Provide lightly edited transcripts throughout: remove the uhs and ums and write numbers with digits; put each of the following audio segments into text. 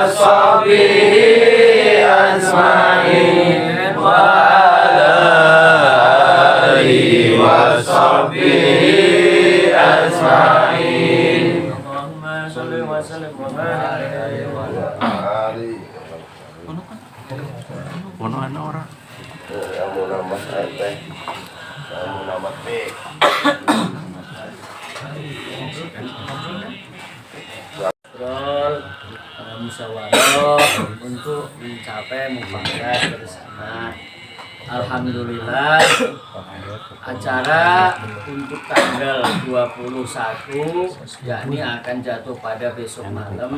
washabihi ajmain wa ala alihi washabihi ajmain. Allahumma sholli wa sallim wa barik alaihi wa ala alihi. Ono ana ora? Kamu nama RT. Kamu nama P. Musyawarah untuk mencapai mufakat bersama. Alhamdulillah acara untuk tanggal 21 yakni akan jatuh pada besok malam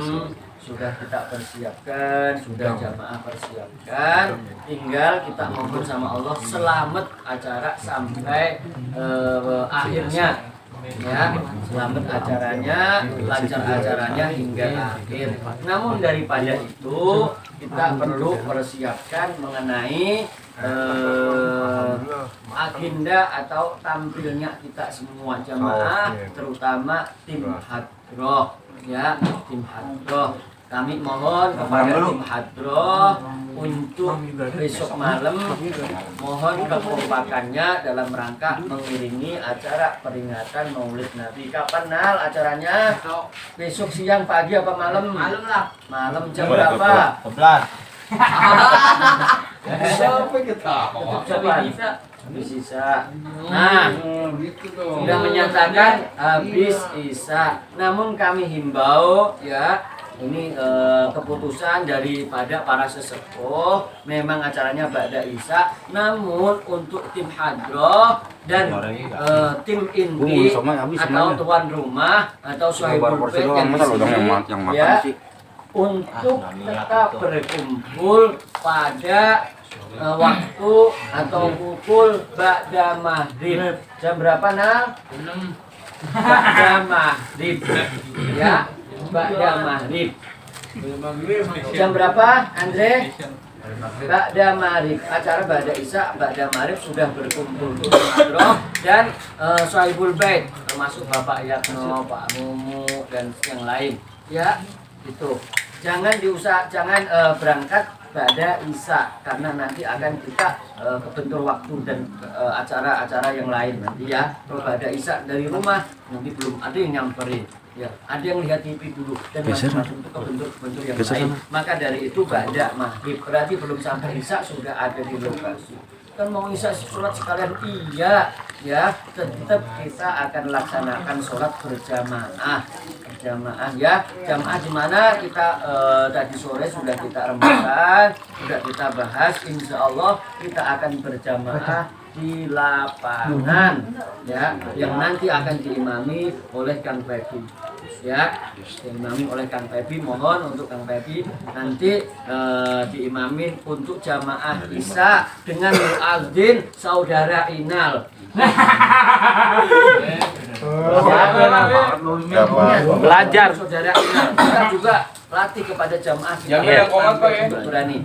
sudah kita persiapkan, sudah jamaah persiapkan, tinggal kita mohon sama Allah selamat acara sampai akhirnya. Ya, selamat acaranya, lancar acaranya hingga akhir. Namun daripada itu kita perlu persiapkan mengenai agenda atau tampilnya kita semua jamaah, terutama tim hadroh, ya tim hadroh. Kami mohon kepada tim hadroh untuk besok malam mohon kekompakannya dalam rangka mengiringi acara peringatan Maulid Nabi. Kapan Nal acaranya? Besok siang, pagi apa malam? Malam lah. Malam jam berapa? 11. Sampai ketawa. Habis Isya. Nah, sudah menyatakan habis Isya. Namun kami himbau ya, ini keputusan daripada para sesepuh, memang acaranya ba'da Isya, namun untuk tim hadroh dan tim inti atau tuan rumah atau sahibul bait yang di sini ya, untuk tetap berkumpul pada waktu atau pukul ba'da maghrib. Jam berapa Nal? Ba'da maghrib ya, ba'da maghrib. Jam berapa Andre? Ba'da maghrib. Acara ba'da Isya, ba'da maghrib sudah berkumpul dan sahibul bait termasuk Bapak Yatno, Pak Mumu dan yang lain ya. Itu jangan jangan berangkat ba'da Isya karena nanti akan kita kebentur waktu dan acara-acara yang lain nanti ya. Kalau ba'da Isya dari rumah nanti belum ada yang nyamperin ya, ada yang lihat TV dulu dan masuk untuk kebentur yang lain. Maka dari itu ba'da maghrib berarti belum sampai Isya sudah ada di lokasi. Kan mau Isya sholat sekalian iya ya, tetap kita akan laksanakan sholat berjamaah ya. Jamaah di mana kita tadi sore sudah kita rembukan, sudah kita bahas. Insya Allah kita akan berjamaah di lapangan ya, yang nanti akan diimami oleh Kang Pepi ya, diimami oleh Kang Pepi. Mohon untuk Kang Pepi nanti diimamin untuk jamaah Isya dengan muadzin saudara Inal. Belajar saudara Inal. Kita juga latih kepada jamaah kita yang berani.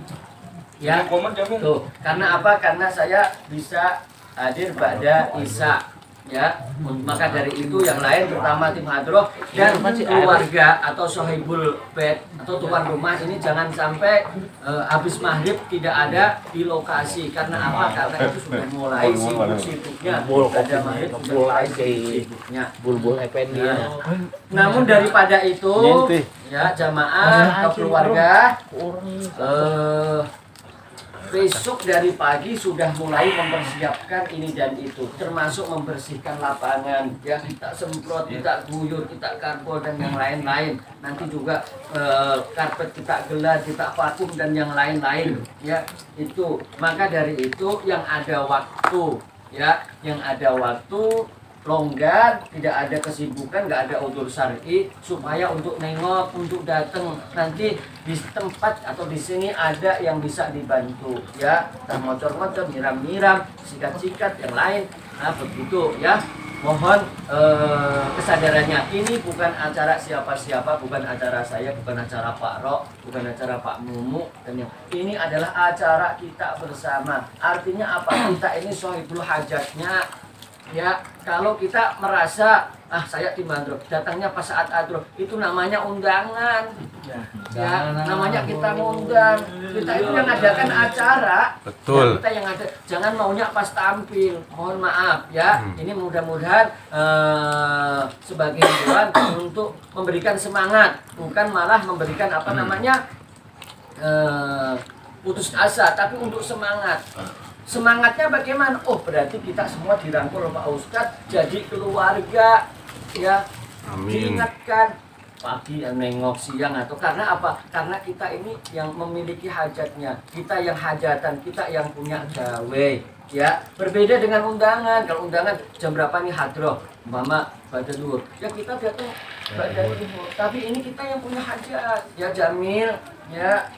Ya, tuh. Karena apa? Karena saya bisa hadir pada Isya ya. Maka dari itu yang lain terutama tim hadroh dan keluarga atau sahibul bait atau tuan rumah ini jangan sampai habis maghrib tidak ada di lokasi. Karena apa? Karena itu sudah mulai sibuk-sibuknya pada maghrib, mulai sibuknya bulbul effendi. Namun daripada itu ya jamaah atau keluarga besok dari pagi sudah mulai mempersiapkan ini dan itu, termasuk membersihkan lapangan ya, kita semprot, kita guyur, kita karbol dan yang lain-lain. Nanti juga karpet kita gelar, kita vakum dan yang lain-lain ya. Itu maka dari itu yang ada waktu ya, yang ada waktu longgar, tidak ada kesibukan, nggak ada udzur syar'i, supaya untuk nengok, untuk datang nanti di tempat atau di sini ada yang bisa dibantu ya, ngocor-ngocor, nyiram-nyiram, sikat-sikat yang lain. Nah begitu ya. Mohon kesadarannya, ini bukan acara siapa-siapa, bukan acara saya, bukan acara Pak Rok, bukan acara Pak Mumu dan yang ini adalah acara kita bersama. Artinya apa? Kita ini sohibul hajatnya Ya, kalau kita merasa saya tim hadroh, datangnya pas saat hadroh, itu namanya undangan. Ya, namanya kita ngundang. Kita itu yang ngadakan acara. Betul. Ya, kita yang ada, jangan maunya pas tampil. Mohon maaf ya. Ini mudah-mudahan sebagai hiburan untuk memberikan semangat, bukan malah memberikan apa namanya putus asa, tapi untuk semangat. Semangatnya bagaimana? Oh, berarti kita semua dirangkul Pak Ustadz jadi keluarga, ya. Amin. Diingatkan pagi nengok siang atau karena apa? Karena kita ini yang memiliki hajatnya, kita yang hajatan, kita yang punya gawe, ya. Berbeda dengan undangan. Kalau undangan jam berapa nih hadroh? Mama pada dulu. Ya kita datang pada dulu. Tapi ini kita yang punya hajat, ya Jamil, ya.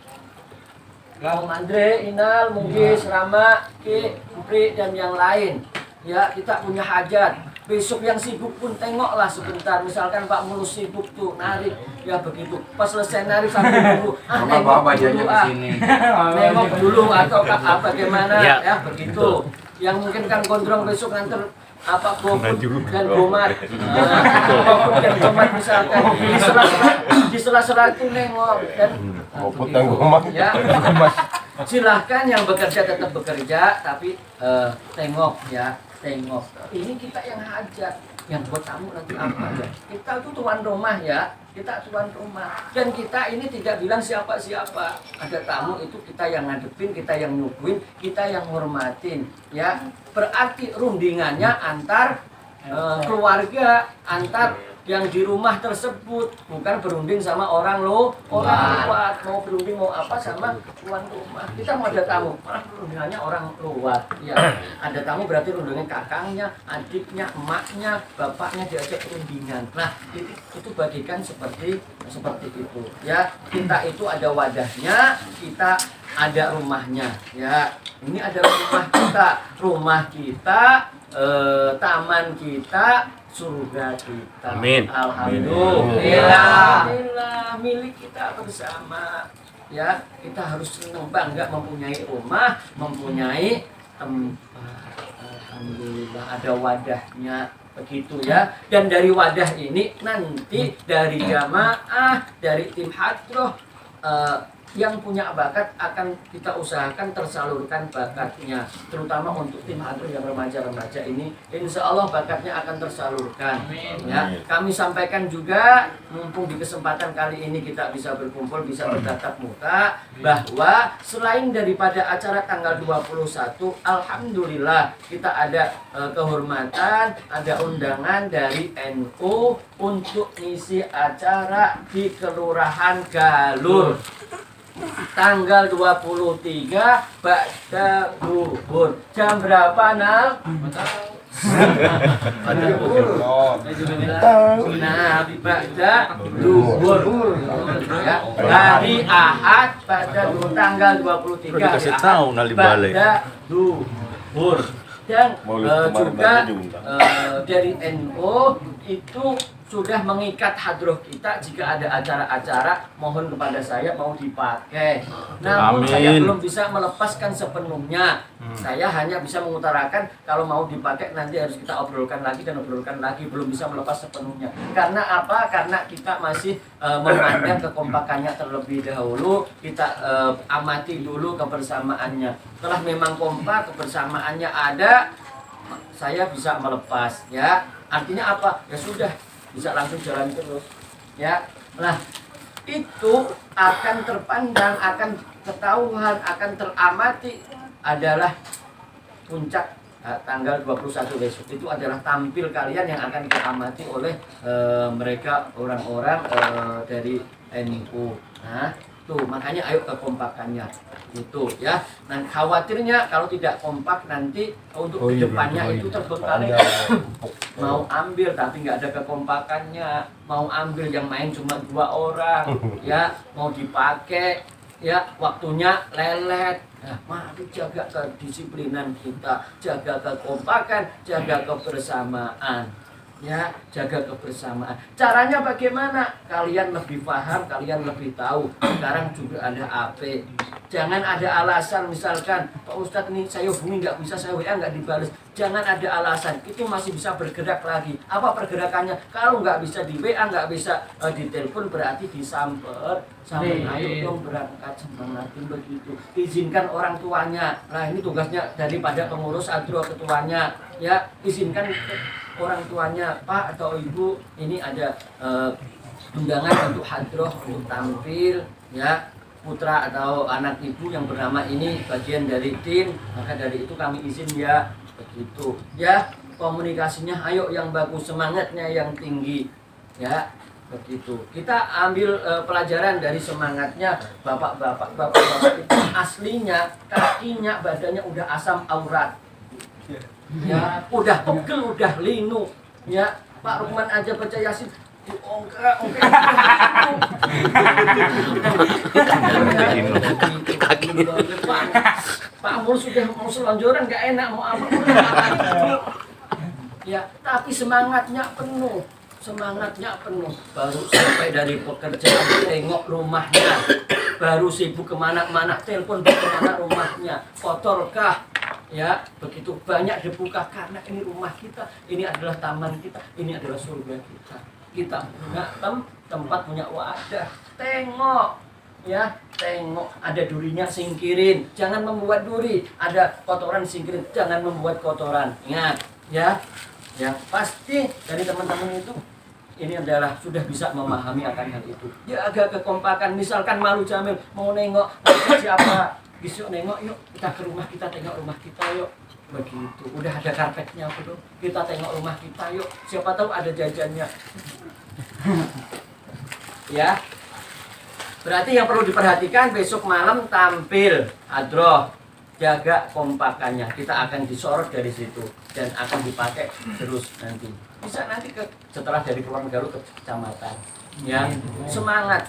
Om Andre, Inal, Mugis, Rama, Ki, Kupri, dan yang lain. Ya, kita punya hajat. Besok yang sibuk pun tengoklah sebentar. Misalkan Pak Mulus sibuk tuh, narik. Ya begitu. Pas selesai narik sambil dulu. Nengok dulu nengok dulu atau apa gimana. Ya, begitu. Yang mungkin Kang Gondrong besok nganter apa Goput dan Gomat, Goput dan Gomat misalkan di sela-sela itu nengok dan Goput dan Gomat ya. Silahkan yang bekerja tetap bekerja, tapi tengok ya, tengok. Ini kita yang hajat, yang buat tamu nanti apa ya? Kita itu tuan rumah ya, kita tuan rumah. Dan kita ini tidak bilang siapa-siapa. Ada tamu itu kita yang ngadepin, kita yang nyuguhin, kita yang hormatin. Ya, berarti rundingannya antar keluarga, antar yang di rumah tersebut, bukan berunding sama orang luar. Mau berunding mau apa sama tuan rumah. Kita mau ada tamu, malah rundingannya orang luar. Ya, ada tamu berarti rundingnya kakangnya, adiknya, emaknya, bapaknya diajak rundingan. Nah, itu bagikan seperti itu. Ya, kita itu ada wadahnya, kita ada rumahnya. Ya, ini ada rumah kita, taman kita, surga kita. Amin. Alhamdulillah. Milik kita bersama. Ya, kita harus senang bangga mempunyai rumah, mempunyai tempat. Alhamdulillah ada wadahnya. Begitu ya. Dan dari wadah ini nanti dari jamaah, dari tim hadroh yang punya bakat akan kita usahakan tersalurkan bakatnya, terutama untuk tim hadroh yang remaja-remaja ini, insya Allah bakatnya akan tersalurkan. Ya, kami sampaikan juga, mumpung di kesempatan kali ini kita bisa berkumpul, bisa bertatap muka, bahwa selain daripada acara tanggal 21, alhamdulillah kita ada kehormatan, ada undangan dari NU untuk ngisi acara di Kelurahan Galur. Tanggal 23 Ba'da Zuhur. Jam berapa, Nal? Nah, Ba'da Zuhur. Ya, hari Ahad Ba'da Zuhur tanggal 23 dikasih tahu Nal di balik. Ba'da Zuhur. Dan juga dari NU itu sudah mengikat hadroh kita, jika ada acara-acara mohon kepada saya mau dipakai. Namun Amin. saya belum bisa melepaskan sepenuhnya. Saya hanya bisa mengutarakan kalau mau dipakai nanti harus kita obrolkan lagi dan obrolkan lagi, belum bisa melepas sepenuhnya. Karena apa? Karena kita masih memandang kekompakannya terlebih dahulu, kita amati dulu kebersamaannya. Setelah memang kompak, kebersamaannya ada, saya bisa melepas ya. Artinya apa? Ya sudah, bisa langsung jalan terus ya. Nah, itu akan terpandang, akan ketahuan, akan teramati adalah puncak tanggal 21 besok. Itu adalah tampil kalian yang akan diamati oleh mereka orang-orang dari NU. Nah, tuh makanya ayo kekompakannya itu ya. Nah, khawatirnya kalau tidak kompak nanti untuk kedepannya itu terbengkalai. Mau ambil tapi nggak ada kekompakannya, mau ambil yang main cuma 2 orang ya, mau dipakai ya waktunya lelet. Nah, mari jaga kedisiplinan kita, jaga kekompakan, jaga kebersamaan. ya, jaga kebersamaan. Caranya bagaimana? Kalian lebih paham, kalian lebih tahu. Sekarang juga ada AP. Jangan ada alasan, misalkan Pak Ustadz ini saya hubungi nggak bisa, saya WA nggak dibalas. Jangan ada alasan, itu masih bisa bergerak lagi. Apa pergerakannya? Kalau nggak bisa di WA, nggak bisa ditelepon, berarti disamper. Sampai ayo dong berangkat semangatin begitu. Izinkan orang tuanya. Nah ini tugasnya daripada pengurus Hadroh ketuanya. Ya, izinkan orang tuanya, Pak atau Ibu, ini ada undangan untuk Hadroh untuk tampil, ya, putra atau anak ibu yang bernama ini bagian dari tim, maka dari itu kami izin ya, begitu, ya, komunikasinya ayo yang bagus, semangatnya yang tinggi, ya, begitu. Kita ambil pelajaran dari semangatnya bapak-bapak itu aslinya kakinya badannya udah asam aurat. Ya, udah pegel, udah linu. Ya, Pak Rukman aja baca Yasin ongkrak. Pak Amul sudah mau selonjoran nggak enak mau apa. Ya, tapi semangatnya penuh. Baru sampai dari pekerjaan tengok rumahnya, baru sibuk kemana-mana, telepon kemana rumahnya, kotorkah? Ya, begitu banyak dibukah karena ini rumah kita, ini adalah taman kita, ini adalah surga kita. Kita punya tempat, punya wadah. Tengok, ya, tengok. Ada durinya singkirin, jangan membuat duri. Ada kotoran singkirin, jangan membuat kotoran. Ingat, ya, yang pasti dari teman-teman itu ini adalah sudah bisa memahami akan hal itu. Ya, agak kekompakan. Misalkan Malu Jamil mau nengok siapa. Besok nengok yuk, kita ke rumah kita, tengok rumah kita yuk. Begitu, udah ada karpetnya belum? Kita tengok rumah kita yuk, siapa tahu ada jajannya. Ya, berarti yang perlu diperhatikan besok malam tampil Hadroh, jaga kompakannya. Kita akan disorot dari situ dan akan dipakai terus nanti. Bisa nanti setelah dari Kulon Garut ke kecamatan. Ya, semangat.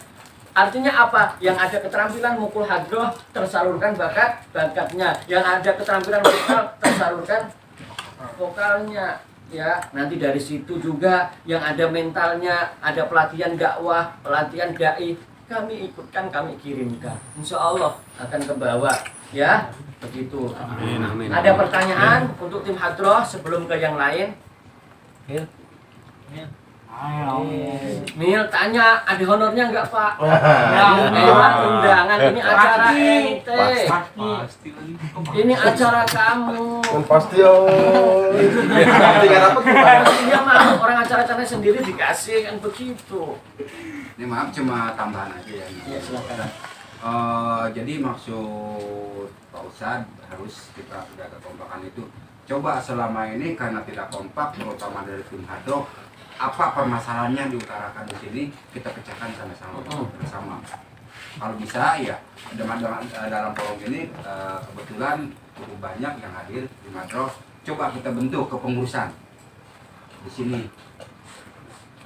Artinya apa? Yang ada keterampilan mukul Hadroh tersalurkan bakatnya. Yang ada keterampilan vokal tersalurkan vokalnya. Ya, nanti dari situ juga yang ada mentalnya, ada pelatihan dakwah, pelatihan dai, kami ikutkan, kami kirimkan. Insya Allah akan ke bawah. Ya, begitu. Amin. Ada pertanyaan untuk tim Hadroh sebelum ke yang lain? Mil tanya, ada honornya enggak Pak? Emang undangan ini acara ente. Ini acara kamu. Pasti Dia mau orang acara-acaranya sendiri dikasih kan begitu. Ini maaf cuma tambahan aja ya. Iya silakan. Jadi maksud Pak Ustadz harus kita jaga kekompakan itu. Coba selama ini karena tidak kompak, terutama dari tim Hadroh, apa permasalahannya diutarakan di sini, kita pecahkan sama-sama bersama. Kalau bisa ya dalam forum ini kebetulan cukup banyak yang hadir di Hadroh. Coba kita bentuk kepengurusan di sini.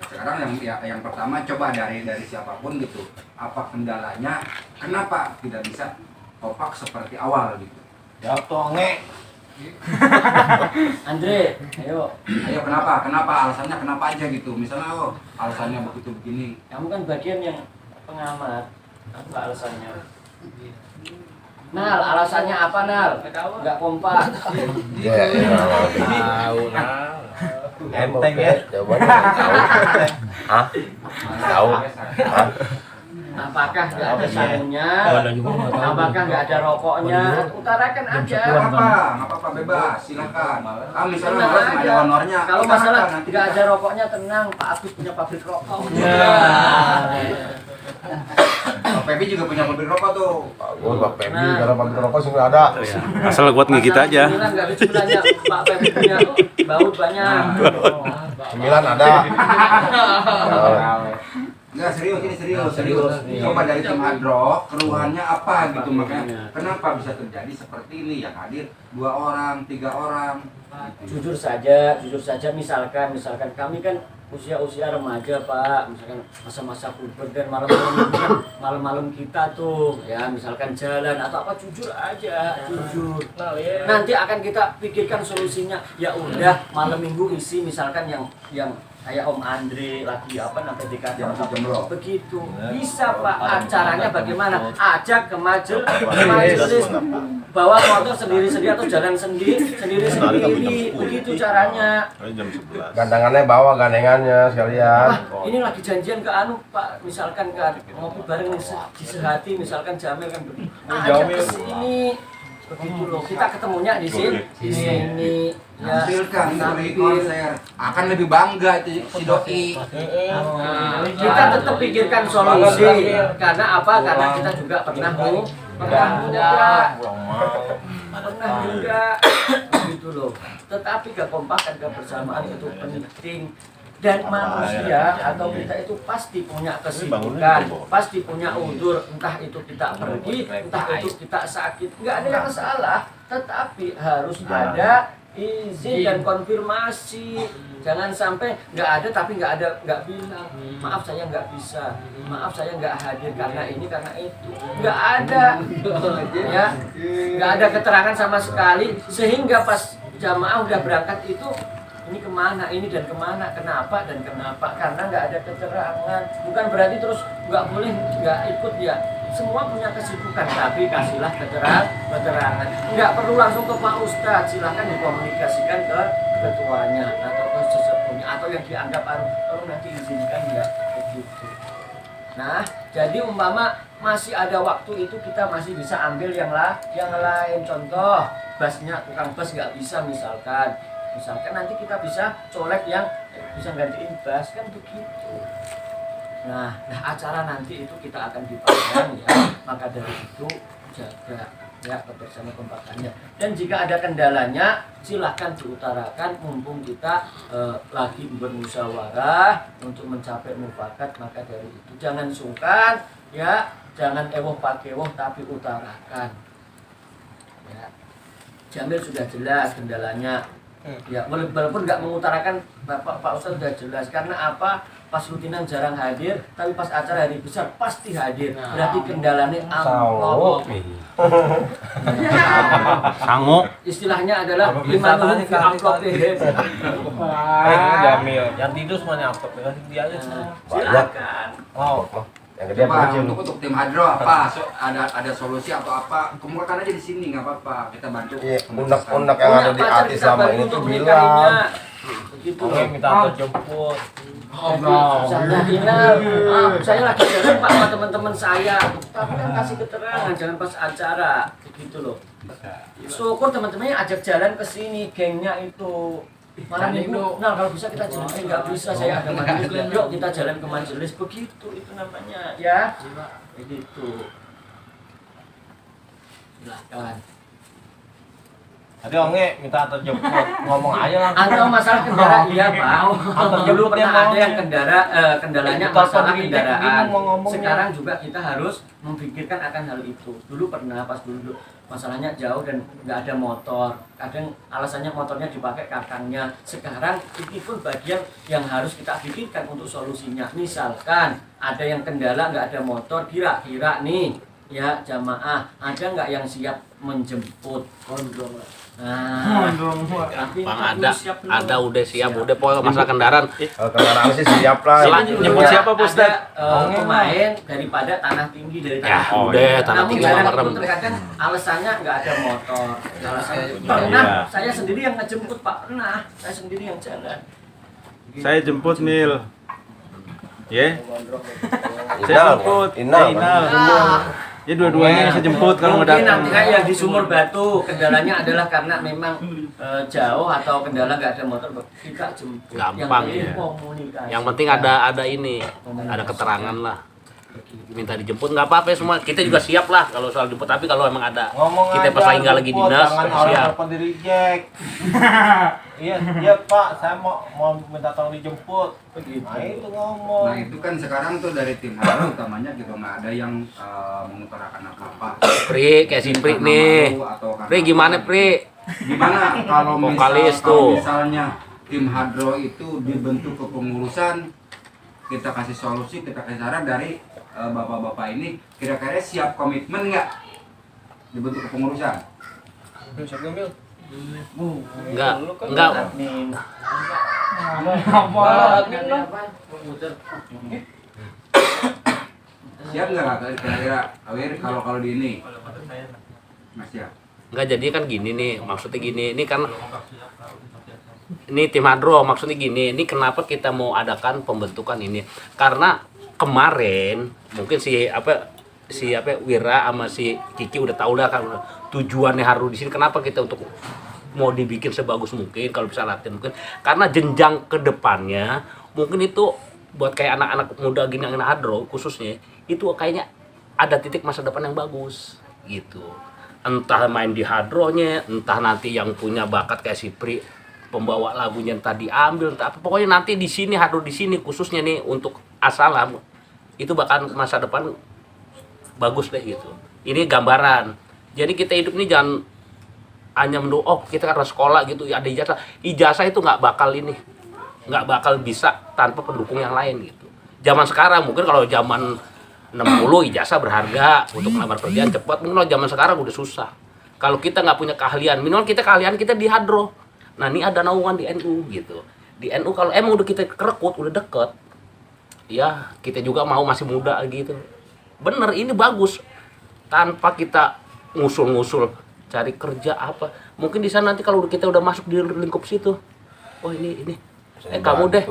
Nah, sekarang yang pertama coba dari siapapun gitu. Apa kendalanya? Kenapa tidak bisa kompak seperti awal gitu? Ya tonge. Andre, ayo Kenapa alasannya kenapa aja gitu, misalnya alasannya begitu begini. kamu kan bagian yang pengamat, apa alasannya? Nal, alasannya apa Nal? Nggak kompak. Ya, Tahu nah. enteng ya. Jawabannya tahu. Hah? Tahu. Hah? Apakah nggak ada sarungnya? Apakah nggak ada rokoknya? Utarakan aja. Nggak apa-apa, bebas, silakan. Misalnya Tenang harus ada aja. honornya. Kalau kita masalah nanti nggak kita- ada rokoknya tenang, Pak Agus punya pabrik rokok. Pak Pepi juga punya mobil rokok tuh. Bagus Pak Pebi, karena pabrik rokok sih nggak ada. Asal buat ngigit aja. Nggak ada sebelahnya, Pak Pepi punya baut banyak. 9 ada. Enggak, ini serius. Coba dari tim Hadroh, keluhannya apa gitu, makanya kenapa bisa terjadi seperti ini yang hadir 2 orang, 3 orang. Jujur saja, misalkan kami kan usia-usia remaja Pak, misalkan masa-masa puber dan malam-malam kita tuh ya misalkan jalan atau apa jujur aja, jujur. Nanti akan kita pikirkan solusinya. Ya udah malam minggu isi misalkan yang kayak Om Andre lagi apa namanya PDKT begitu. Bisa Pak, acaranya bagaimana? Ajak ke majelis bawa motor sendiri-sendiri atau jalan sendiri-sendiri begitu caranya. Gandangannya bawa gandengannya sekalian. Ini lagi janjian ke anu Pak, misalkan ke ngopi bareng di Sehati misalkan Jamil kan ajak ke sini begitu loh, kita ketemunya di sini ya, tampilkan di konser akan lebih bangga itu si doi. Kita tetap pikirkan solusi karena apa, karena kita juga pernah juga gitu loh. Tetapi kekompakan, kebersamaan itu penting. Dan manusia atau kita itu pasti punya kesibukan, pasti punya udzur, entah itu kita pergi, entah itu kita sakit, nggak ada yang salah. Tetapi harus ada izin dan konfirmasi. Jangan sampai nggak ada tapi nggak bilang maaf saya nggak bisa, maaf saya nggak hadir karena ini karena itu, nggak ada ya, nggak ada keterangan sama sekali sehingga pas jamaah udah berangkat itu ini kemana, ini dan kemana, kenapa dan kenapa, karena nggak ada keterangan. Bukan berarti terus nggak boleh nggak ikut ya, semua punya kesibukan, tapi kasihlah keterangan. Nggak perlu langsung ke Pak Ustadz, silahkan dikomunikasikan ke ketuanya atau ke sesepuhnya atau yang dianggap kalau nanti izinkan ya begitu. Nah, jadi umpama masih ada waktu itu kita masih bisa ambil yang lain. Contoh, busnya tukang bus nggak bisa misalkan nanti kita bisa colek yang bisa gantiin bus kan begitu. Nah acara nanti itu kita akan dipandang ya, maka dari itu jaga ya kebersamaan kompakannya. Dan jika ada kendalanya silahkan diutarakan mumpung kita lagi bermusyawarah untuk mencapai mufakat. Maka dari itu jangan sungkan ya, jangan ewoh pakewoh tapi utarakan ya. Jamil sudah jelas kendalanya ya, walaupun nggak mengutarakan Pak Ustadz sudah jelas. Karena apa? Pas rutinan jarang hadir, tapi pas acara hari besar pasti hadir. Berarti kendalanya amplop. Sangu. Istilahnya adalah imanuhum fi amplopihim. Jamil, yang tidur semuanya amplop, kasih dia aja semua. Silakan. Oh, Yang gede Coba kecil. untuk tim Hadro apa? Ada solusi atau apa? Kemukakan aja di sini nggak apa-apa. Kita bantu. Iya, undak-undak yang ada di hati sama ini tuh bilang. Begitu. oke, minta jemput. Saya final, saya lagi jalan Pak sama teman-teman saya, tapi kan kasih keterangan jangan pas acara, begitu loh. Syukur teman-temannya ajak jalan ke sini, gengnya itu. Malam minggu, nah kalau bisa kita jalan, nggak bisa saya ada majelis, yuk kita jalan ke majelis, begitu itu namanya ya, begitu. Silakan. Tadi onge minta terjemput, ngomong aja langsung. Atau masalah kendaraan iya Pak. Dulu Dia pernah mau- ada yang kendalanya Kita masalah sendiri kendaraan. bingung mau ngomongnya. Sekarang juga kita harus memikirkan akan hal itu. Dulu pernah pas dulu masalahnya jauh dan nggak ada motor. Kadang alasannya motornya dipakai kakangnya. Sekarang itu pun bagian yang harus kita pikirkan untuk solusinya. Misalkan ada yang kendala nggak ada motor, kira-kira nih ya jamaah ada nggak yang siap menjemput? Nah, tapi Bang itu ada, siap belum? ada udah siap, udah pokoknya masalah kendaraan. Kalau kendaraan sih siap lah. Silakan. Juga Nyebut siapa, Pak Ustadz? ada, pemain daripada tanah tinggi dari Ya, tanah tinggi. udah tanah Namun tinggi jarang merem. itu terkadang alasannya nggak ada motor. Alasannya Iya. pernah saya sendiri yang ngejemput Pak, pernah saya sendiri yang jalan. Saya jemput Mil. Ya, saya Inal, jemput. Inal. Inal. Ah, Ya dua-duanya saya jemput kalau nggak mungkin datang. nanti kayak yang di Sumur Batu kendalanya adalah karena memang jauh atau kendala nggak ada motor kita jemput. Gampang, yang penting ya. komunikasi. Yang penting ada ini, ada keterangan lah. Minta dijemput nggak apa-apa semua. Kita juga siap lah kalau soal jemput. Tapi kalau emang ada Ngomong kita aja, pas lagi nggak lagi jemput, dinas, jangan orang siap. telepon di reject. Iya, Pak, saya mau minta tolong dijemput. Begitu. Nah, itu ngomong. Nah itu kan sekarang tuh dari tim Hadro utamanya gitu nggak ada yang mengutarakan apa-apa. Pri, kayak si Pri nih. Malu atau karena Pri gimana apa. Pri? Gimana kalau Vokalis kalau tuh. misalnya tim hadro itu dibentuk kepengurusan, kita kasih solusi, kita kasih saran dari bapak-bapak ini, kira-kira siap komitmen nggak dibentuk kepengurusan? Enggak. Siap nggak kira-kira Awir kalau di ini? Mas siap. Enggak, jadi kan gini nih, maksudnya gini, ini kan ini tim hadro maksudnya gini, ini kenapa kita mau adakan pembentukan ini? Karena kemarin mungkin si Wira sama si Kiki udah tahu lah kan tujuannya hadro di sini, kenapa kita untuk mau dibikin sebagus mungkin kalau bisa latihan mungkin karena jenjang ke depannya mungkin itu buat kayak anak-anak muda gini yang hadro khususnya itu kayaknya ada titik masa depan yang bagus gitu. Entah main di hadronya, entah nanti yang punya bakat kayak si Pri pembawa lagunya entah diambil entah apa, pokoknya nanti di sini hadro di sini khususnya nih untuk Asalam itu bakal masa depan bagus deh gitu. Ini gambaran. Jadi kita hidup ini jangan hanya menurut kita karena sekolah gitu ada ijazah itu nggak bakal bisa tanpa pendukung yang lain gitu. Zaman sekarang mungkin kalau zaman 60 ijazah berharga untuk melamar kerjaan cepat, mungkin kalau zaman sekarang udah susah. Kalau kita nggak punya keahlian, minimal kita keahlian kita di hadro. Nah ini ada naungan di NU gitu. Di NU kalau emang udah kita kerekut udah deket, ya kita juga mau masih muda gitu. Bener ini bagus tanpa kita ngusul-ngusul cari kerja apa, mungkin di sana nanti kalau kita udah masuk di lingkup situ, oh ini kamu deh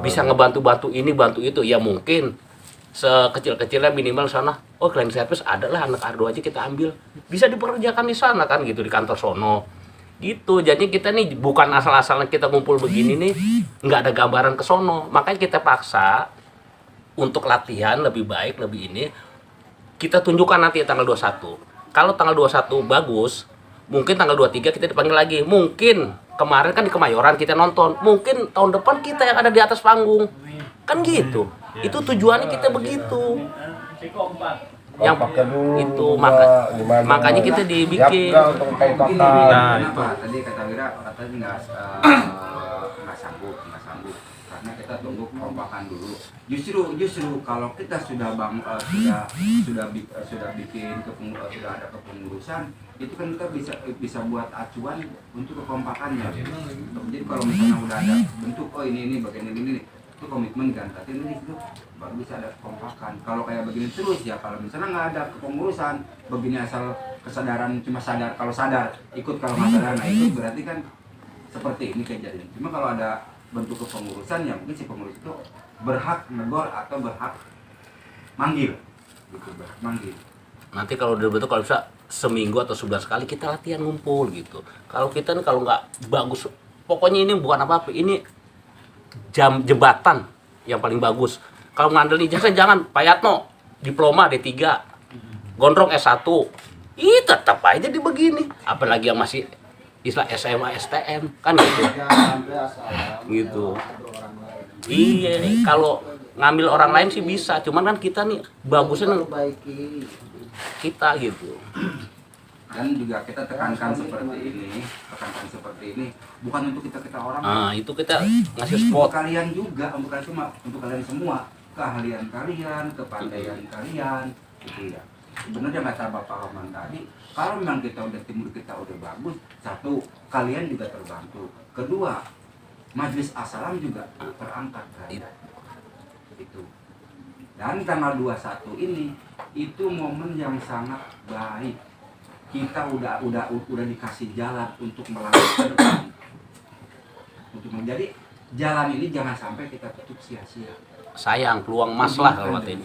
bisa ngebantu ini bantu itu, ya mungkin sekecil-kecilnya minimal sana, klien service ada lah anak Ardo aja kita ambil, bisa dipekerjakan di sana kan gitu di kantor sono, gitu. Jadi kita nih bukan asal-asalan kita ngumpul begini nih, nggak ada gambaran ke sono, makanya kita paksa untuk latihan lebih baik lebih ini, kita tunjukkan nanti tanggal 21. Kalau tanggal 21 bagus, mungkin tanggal 23 kita dipanggil lagi. Mungkin kemarin kan di Kemayoran kita nonton. Mungkin tahun depan kita yang ada di atas panggung. Kan gitu. Itu tujuannya kita begitu. Yang itu makanya kita dibikin. Nah, itu tadi kata Wira katanya nggak sanggup. Karena kita tunggu kekompakan dulu. Justru kalau kita sudah bikin sudah ada kepengurusan, itu kan kita bisa buat acuan untuk kekompakannya. Jadi kalau misalnya udah ada bentuk ini bagian ini itu komitmen kan, tapi ini itu baru bisa ada kekompakan. Kalau kayak begini terus ya, kalau misalnya nggak ada kepengurusan, begini asal kesadaran cuma sadar, kalau sadar ikut, kalau nggak sadar nah ikut, berarti kan seperti ini kejadian. Cuma kalau ada bentuk kepengurusan ya mungkin si pengurus itu berhak negor atau berhak manggil gitu, berhak manggil. Nanti kalau udah bentuk kalau bisa seminggu atau 11 kali kita latihan ngumpul gitu. Kalau kita nih kalau nggak bagus, pokoknya ini bukan apa-apa, ini jembatan yang paling bagus. Kalau ngandelin ijazah jangan Pak Yatno diploma D3 gondrong S1 tetap aja di begini, apalagi yang masih istilah SMA STM kan gitu. Iya nih kalau ngambil orang lain sih bisa, cuman kan kita nih bagusnya kita gitu. Dan juga kita tekankan seperti ini bukan untuk kita orang. Itu kita ngasih spot. Untuk kalian juga, bukan cuma untuk kalian semua, keahlian kalian, kepandaian kalian, gitu ya. Sebenarnya kata Bapak Roman tadi, kalau memang kita udah timur kita udah bagus, satu kalian juga terbantu, kedua Majelis Asalam juga terangkat kan? Itu. Dan tanggal 21 ini itu momen yang sangat baik. Kita udah dikasih jalan untuk melangkah ke depan. Untuk menjadi jalan ini jangan sampai kita tutup sia-sia. Sayang peluang emas lah kalau ini.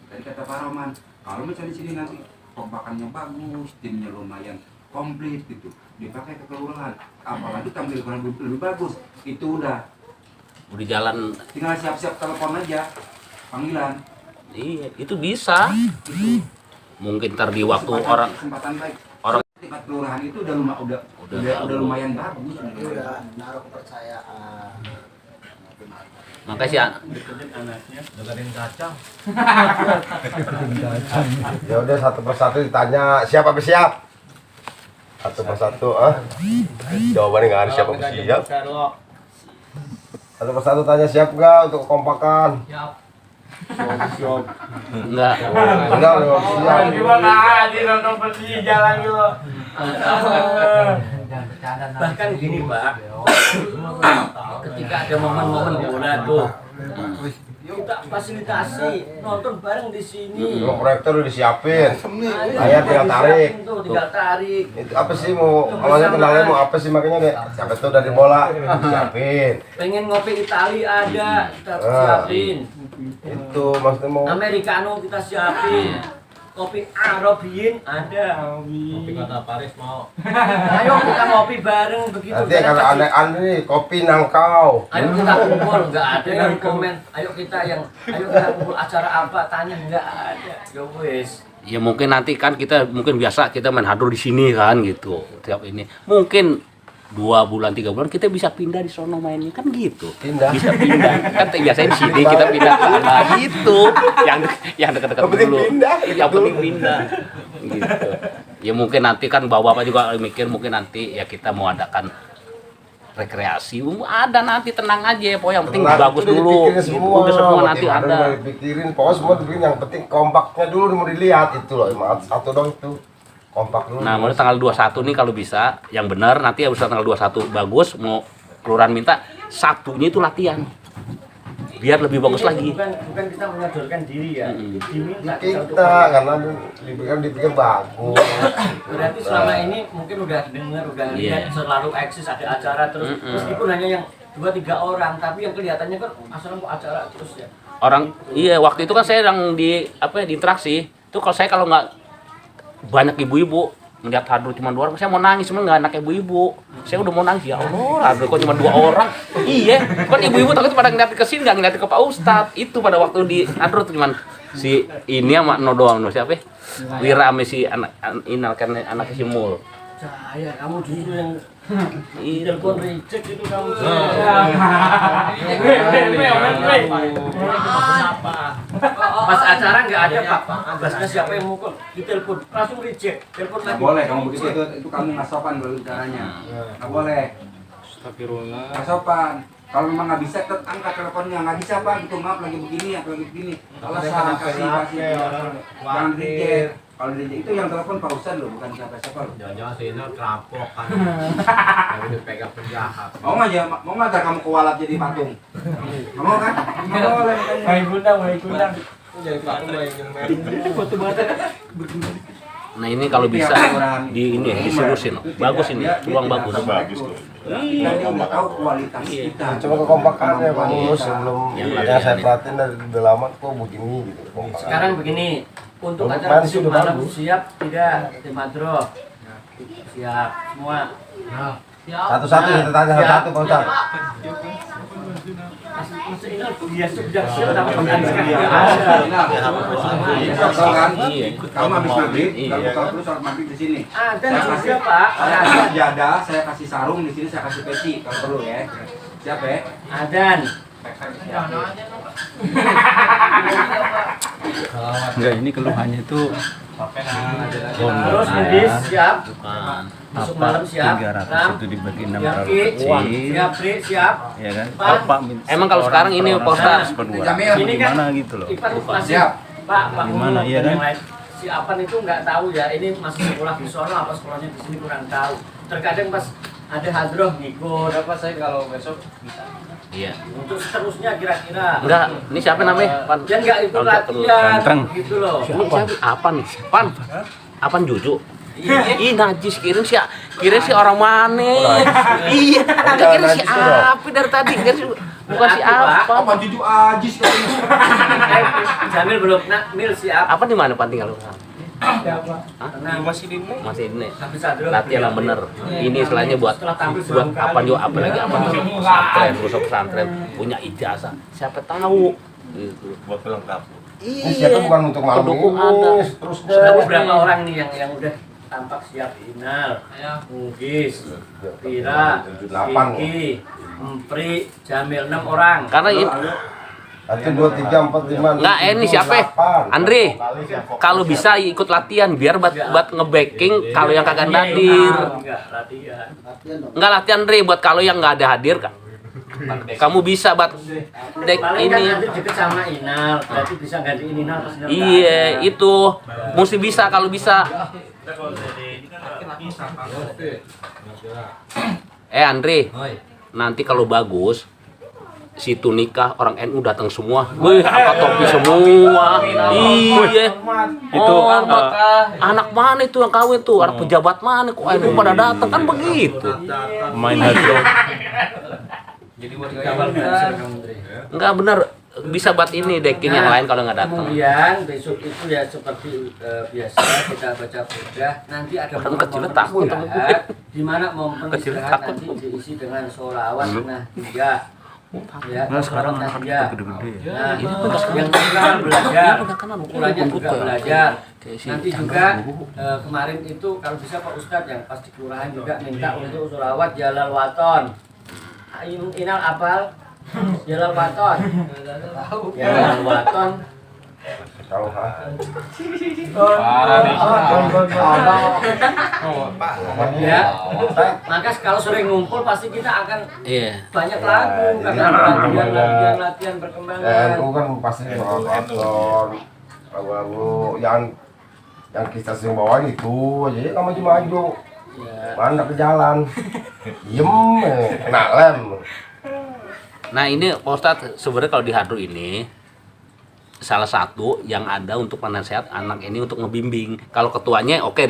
Tadi kata Pak Roman, kalau misalnya di sini nanti kompakannya bagus, timnya lumayan komplit gitu, dipakai ke kelurahan, apalagi tampil lebih bagus, itu udah jalan. Tinggal siap-siap telepon aja, panggilan. Iya, itu bisa. Itu. Mungkin ntar di waktu kesempatan baik. Orang tingkat kelurahan itu udah lumayan bagus. Udah naruh kepercayaan. Makasih ya. dengerin kacang. Ya udah satu persatu ditanya siap apa siap. Satu persatu, jawabannya nggak ada siapa siap. Satu persatu tanya siap nggak untuk kekompakan? Enggak. Enggak, siap. Bahkan gini Pak, ketika ada momen-momen bola tuh, kita fasilitasi nonton bareng di sini. Proyektor udah disiapin. Ayo, Layar tinggal tarik. tuh, tinggal tarik. Itu apa sih mau awalnya kenalnya mau apa sih makanya deh? Siapa tuh dari bola siapin. Pengen ngopi Itali ada, kita siapin. Itu maksudnya mau Americano kita siapin. Kopi Arabian ada. Kopi kata Paris mau. Ayo kita ngopi bareng begitu. nanti kalau ada nih kopi nangkau. Ayo kita kumpul, nggak ada yang komen. Ayo kita kumpul acara apa? Tanya nggak ada. Ya wes. Ya mungkin nanti kan kita biasa kita main hadro di sini kan gitu. Tiap ini mungkin 2 bulan 3 bulan kita bisa pindah di sono mainnya kan gitu. Pindah. Bisa pindah. Kan biasanya di sini kita pindah ke sana gitu. Yang dekat-dekat Yang penting dulu. pindah. Yang penting pindah. Gitu. Ya mungkin nanti kan bapak-bapak juga mikir mungkin nanti ya kita mau adakan rekreasi. Ada nanti tenang aja pokoknya yang penting Tenang, bagus itu dulu. dipikirin Gitu. semua. Udah semua nanti Tim ada. udah dipikirin, pokoknya semua dipikirin yang penting kompaknya dulu mau dilihat itu loh. Satu dong itu. Kompak dulu. Nah, mulai tanggal 21 nih kalau bisa, yang benar nanti ya bisa tanggal 21 bagus mau kelurahan minta Sabtunya itu latihan. Biar lebih bagus lagi. Bukan kita menyodorkan diri ya. Diminta Kita karena dipikir bagus. Berarti selama ini mungkin udah dengar, udah lihat selalu eksis ada acara terus meskipun hanya yang 2-3 orang, tapi yang kelihatannya kan asal mau acara terus ya. Orang iya waktu itu kan saya yang di di interaksi. Itu kalau nggak banyak ibu-ibu melihat hadro cuma 2 orang, saya mau nangis, cuma nggak anak ibu-ibu. Saya udah mau nangis, ya Allah, hadro kok cuma 2 orang. Iya, kan ibu-ibu takut pada ngeliat ke sini, nggak ngeliat ke Pak Ustadz. Itu pada waktu di hadro tuh cuman si ini sama no doang, no siapa? Wira sama si anak Inal kan anaknya si Mul. Saya kamu justru yang Iya, telepon reject itu kamu. Pas acara nggak ada Pak. Basnya siapa yang mukul? Ditelepon langsung reject. Telepon Nggak lagi. boleh kamu begitu, itu kamu nggak sopan kalau caranya. Nggak boleh. Nggak sopan. Kalau memang nggak bisa, angkat teleponnya. Nggak bisa Pak, gitu maaf lagi begini, lagi begini. Alasan kasih. Jangan reject. Kalau reject itu yang telepon Pak Ustadz loh, bukan siapa-siapa loh. Jangan-jangan si ini kerampok kan. Yang dipegang penjahat. Mau nggak kamu kualat jadi patung? Mau kan? Nggak boleh. Main gundang. Jadi patung yang nyemen. Nah ini kalau bisa di ini diselusin, bagus ini, peluang bagus. Kita udah tahu kualitas kita. Coba kekompakannya bagus sebelum Yang yang saya perhatiin dari udah lama kok begini gitu kekompakan. Sekarang begini, untuk Untuk acara main sih besok udah malam bagus. siap tidak tim Madro? Siap semua. Satu-satu kita tanya satu-satu Pak Ustadz. Masa ini dia sudah siap tapi pertandingan Iya. nggak ada. Tahu kan? Iya. Kamu habis maghrib, Iya. kalau buka dulu sholat maghrib di sini. Ada Saya juga kasih- Pak. Saya kasih jadah, saya kasih sarung di sini, saya kasih peci kalau perlu ya. Siap ya? Adan. Enggak, ini keluhannya itu Terus Indis siap. Bukan. Besok malam siap. 300 Ram. itu dibagi 6 Siap terlalu Ki. kecil, Siap Pri, siap. ya kan? Pan. Pak, Emang kalau sekarang ini, Pak Ustadz, Ini kan gimana gitu loh? Ipan masih Siap. Pak Gimana, Ulu iya dan kan? yang lain. Si Apan itu nggak tahu ya, ini masih sekolah di sono apa sekolahnya di sini kurang tahu. Terkadang pas ada hadroh ngikut. Berapa saya kalau besok bisa? Iya. Untuk seterusnya kira-kira. Enggak, ini siapa namanya? Pan. Dia nggak ikut Kalau terus. latihan, Ganteng. gitu loh. Ini siapa? Apa nih? Pan. Apaan Juju? Iya. Ih najis kira si orang mana? Iya, kira si najis itu dong. apa dari tadi? Kira si bukan si Berarti, Pak, apa? jujur ajis katanya. Jamil belum nak, Mil siap. Apa di mana Pan tinggal? Tenang. Masih ini. Habis hadroh. Latihan yang bener. Ini istilahnya buat Setelah tampil buat sebelum apa kali. juga apalagi apa pesantren, lulusan pesantren punya ijazah. Siapa tahu gitu. Buat pelengkap. Iya. Ini siapa bukan untuk malam Pendukung ini, ada. seterusnya. Ada beberapa orang nih yang udah tampak siap. Inal, Mugis, Pira, 8. Kiki, Empri, Jamil, 6 orang. Karena ini 1, 2, 3, 4, 5, 6, Nggak, ini 7, siapa? 8. Andre, kalau bisa ikut latihan biar buat nge-backing kalau yang kagak hadir. Enggak, latihan. Enggak latihan Andre, buat kalau yang nggak ada hadir kamu bisa buat dek Paling kan ini. nanti deket sama Inal, berarti bisa gantiin Inal pas Inal nggak Iya, ada. itu mesti bisa kalau bisa. Andre, nanti kalau bagus situ nikah orang NU datang semua. Wih, angkat topi semua. Iya. Itu, anak mana itu yang kawin tuh? Anak pejabat mana kok NU pada datang kan begitu. main hati. Enggak benar bisa buat ini decking yang lain kalau nggak datang. Kemudian besok itu ya seperti biasa kita baca Buddha. Nanti ada Orang kecil momen takut. istirahat, di mana momen Kecil istirahat takut. nanti diisi dengan sholawat nah tiga. Ya, Nah, sekarang nah, anak-anak tiga. gede-gede ya. Nah, yang sekarang belajar, ukurannya juga belajar. Nanti juga kemarin itu kalau bisa Pak Ustadz yang pas di kelurahan juga minta untuk sholawat Jalal Waton. Inal apal Jalal Waton. Jalal Waton. Tahu ha? Ya, maka kalau sering ngumpul pasti kita akan Iya. banyak lagu karena latihan perkembangan. NU kan pasti nonton lagu-lagu yang kita sering bawain itu jadi kamu maju Ya. mana ke jalan kena lem. Nah ini Pak Ustadz sebenarnya kalau di Hadru ini salah satu yang ada untuk penasehat anak ini untuk ngebimbing. Kalau ketuanya oke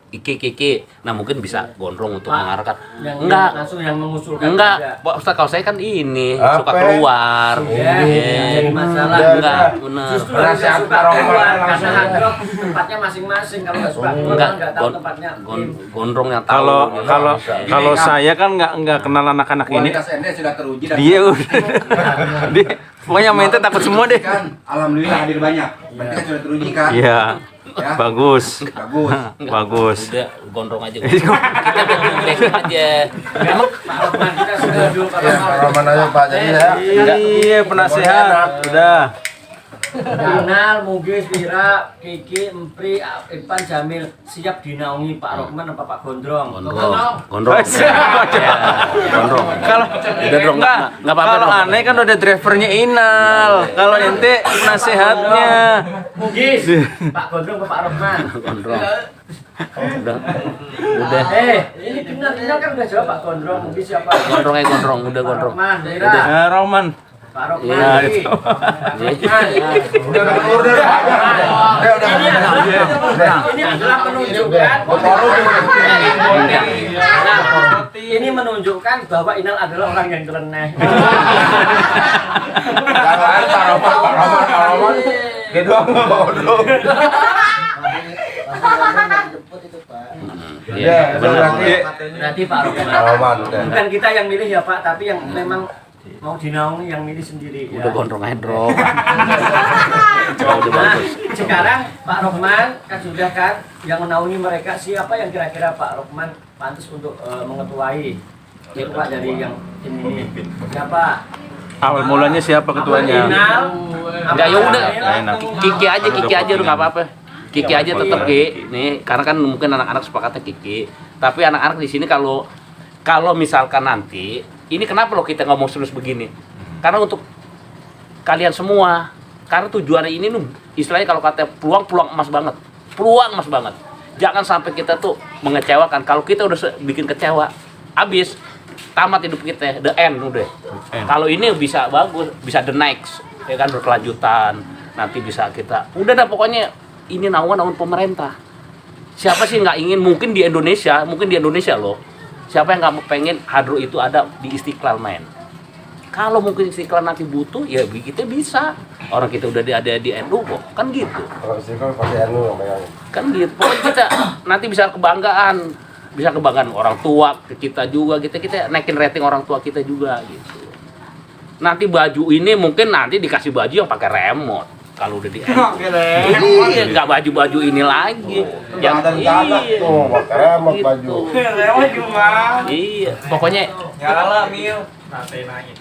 Kiki. Nah mungkin bisa gondrong untuk mengarahkan. Enggak. Langsung yang mengusulkan. Enggak, Pak Ustadz kalau saya kan ini Apa? suka keluar. Ya, jadi masalah. Enggak, benar. Justru harus Penasehat suka Roman keluar langsung. karena hadroh tempatnya masing-masing. Kalau nggak suka keluar Enggak, nggak tahu tempatnya. gondrong yang tahu. Kalau saya kan nggak kenal anak-anak ini. Kualitas Anda sudah teruji dan Dia udah. Dia pokoknya main tuh takut semua deh. kan alhamdulillah hadir banyak. Berarti kan sudah teruji kan? Iya. Ya. Bagus. Bagus. Bagus. Udah gondrong aja. Kita backing aja. Memang Pak Rahman kita sudah dulu Roman aja Pak jadi ya. Iya, penasehat. Udah. Inal, Mugis, Wira, Kiki, Empri, Irfan, Jamil siap dinaungi Pak Rahman apa Pak Gondrong? Gondrong. Ya, gondrong. Kalau Udah dong, enggak apa-apa. kalau dong. aneh kan udah drivernya Inal. Kalau ente penasehatnya. Mugis, Pak Gondrong apa Pak Rahman? Gondrong. Udah. Ini Inal kan udah jawab Pak Gondrong, Mugis siapa? Gondrong aja gondrong, udah Pak gondrong. Rahman, Wira, Nah, Roman. Pak Rahman, Iya, Kiki. Ini adalah menunjukkan ini menunjukkan bahwa Inal adalah orang yang tereneh. Jangan Pak Roman. Kedua nggak mau dulu. Iya, benar. Berarti Pak Rahman. Roman udah. Bukan kita yang milih ya Pak, tapi yang memang mau dinaungi yang milih sendiri. Udah Ya. gondrong aja, Drok. Udah Nah, bagus. sekarang Pak Rahman kan sudah kan yang menaungi mereka, siapa yang kira-kira Pak Rahman pantas untuk mengetuai? Itu Pak dari yang tim ini. Siapa? Awal mulanya siapa ketuanya? Inal. Enggak, ya udah. Enak. Kiki aja udah enggak apa-apa. Kiki aja tetap Ki. Nih, karena kan mungkin anak-anak sepakatnya Kiki. Tapi anak-anak di sini kalau misalkan nanti ini kenapa loh kita ngomong serius begini? Karena untuk kalian semua. Karena tujuannya ini nih istilahnya kalau kata peluang emas banget. Peluang emas banget. Jangan sampai kita tuh mengecewakan. Kalau kita udah bikin kecewa, habis tamat hidup kita, the end udah. Kalau ini bisa bagus, bisa the next, ya kan berkelanjutan. Nanti bisa kita, udah dah pokoknya ini naungan pemerintah. Siapa sih nggak ingin mungkin di Indonesia loh. Siapa yang nggak pengen Hadru itu ada di Istiqlal main? Kalau mungkin Istiqlal nanti butuh, ya kita bisa. Orang kita udah ada di NU kok, kan gitu. Kalau Istiqlal pasti NU yang pegang. Kan gitu. Pokoknya kita nanti bisa kebanggaan orang tua ke kita juga, kita naikin rating orang tua kita juga gitu. Nanti baju ini mungkin nanti dikasih baju yang pakai remote kalau udah di iya nggak baju ini lagi yang Iya. Tuh, pakai remote gitu. baju. Lewat cuma. Iya pokoknya Nyala mil. Nanti nanya.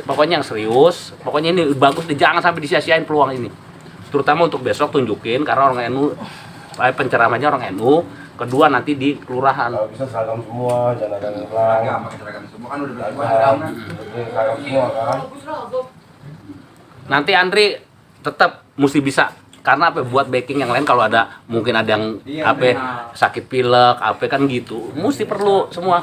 pokoknya yang serius, pokoknya ini bagus, jangan sampai disia-siain peluang ini. Terutama untuk besok tunjukin karena orang NU, penceramahnya orang NU. Kedua nanti di kelurahan. Kalau bisa seragam semua, jangan ada yang hilang. Seragam, pakai seragam semua kan udah Seragam, seragam kan. seragam semua kan. Nanti Andri tetap mesti bisa karena apa buat backing yang lain kalau ada mungkin ada yang sakit pilek apa kan gitu mesti perlu semua.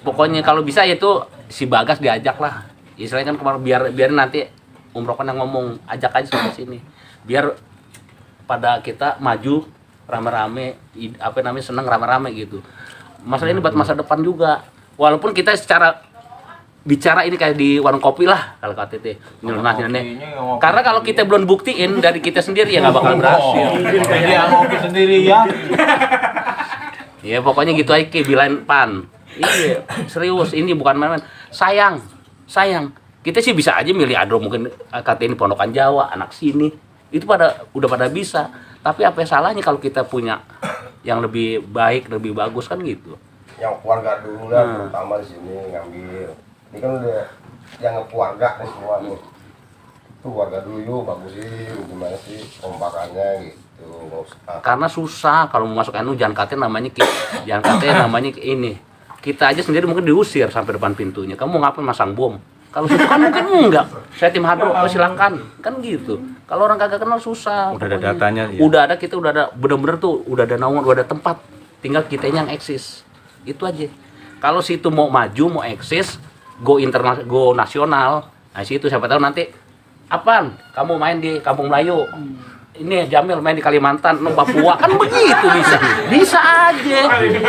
Pokoknya kalau bisa itu si Bagas diajak lah. Istilahnya kan kemarin biar nanti Umroh kan yang ngomong ajak aja sampai sini. Biar pada kita maju rame-rame seneng rame-rame gitu. Masalah ini buat masa depan juga. Walaupun kita secara bicara ini kayak di warung kopi lah kalau KTT karena kalau kita belum buktiin dari kita sendiri ya nggak bakal berhasil. Jadi yang ngopi sendiri ya. Ya pokoknya gitu aja bilain Pan. Iya serius ini bukan main-main. Sayang kita sih bisa aja milih Adro mungkin KT ini Pondokan Jawa anak sini itu udah pada bisa. Tapi apa salahnya kalau kita punya yang lebih baik lebih bagus kan gitu. Yang keluarga dulu lah, terutama di sini ngambil. Ini kan udah yang keluarga nih semua nih. Tuh keluarga dulu yuk, bagusin gimana sih kompakannya gitu. Nggak usah. Karena susah kalau mau masuk NU jangan katanya namanya ini. Kita aja sendiri mungkin diusir sampai depan pintunya. Kamu ngapain masang bom? Kalau situ kan mungkin enggak. Saya tim Hadro, silakan. Kan gitu. Kalau orang kagak kenal susah. Udah ada datanya ya. Udah ada kita udah ada bener-bener tuh udah ada naungan, udah ada tempat. Tinggal kitanya yang eksis. Itu aja. Kalau situ mau maju, mau eksis, go internasional, go nasional. Nah, situ siapa tahu nanti apaan? Kamu main di Kampung Melayu. Ini Jamil main di Kalimantan, no Papua kan begitu bisa aja. Nanti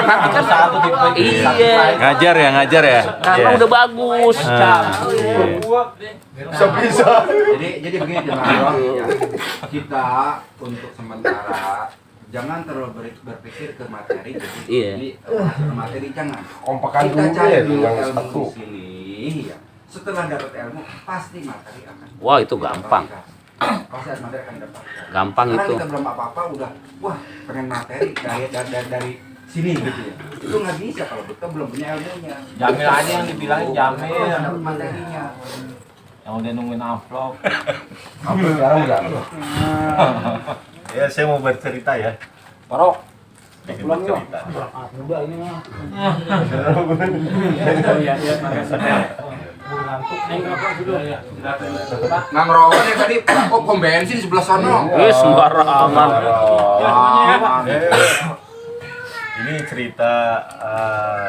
kan iya. Ngajar ya. Karena udah bagus. Bisa. Jadi begini teman-teman ya. Kita untuk sementara jangan terlalu berpikir ke materi. Iya. Jadi masuk ke materi jangan. Kompakan Kita dulu cari ya, dulu yang ilmu satu. di sini ya. Setelah dapat ilmu pasti materi akan. Wah, itu gampang. Pasti materi akan dapat. Gampang Karena itu. kita belum apa-apa udah wah pengen materi dari sini gitu ya. Itu nggak bisa kalau kita belum punya ilmunya. Jamil aja yang dibilangin Jamil. Harus dapat materinya. Yang udah nungguin amplop. Apa sekarang udah? Ya saya mau bercerita ya. Parok. Sedikit bercerita. Muda ini mah. Nggak ngerokok nih tadi kok pom bensin di sebelah sana. Sembarangan. Ini cerita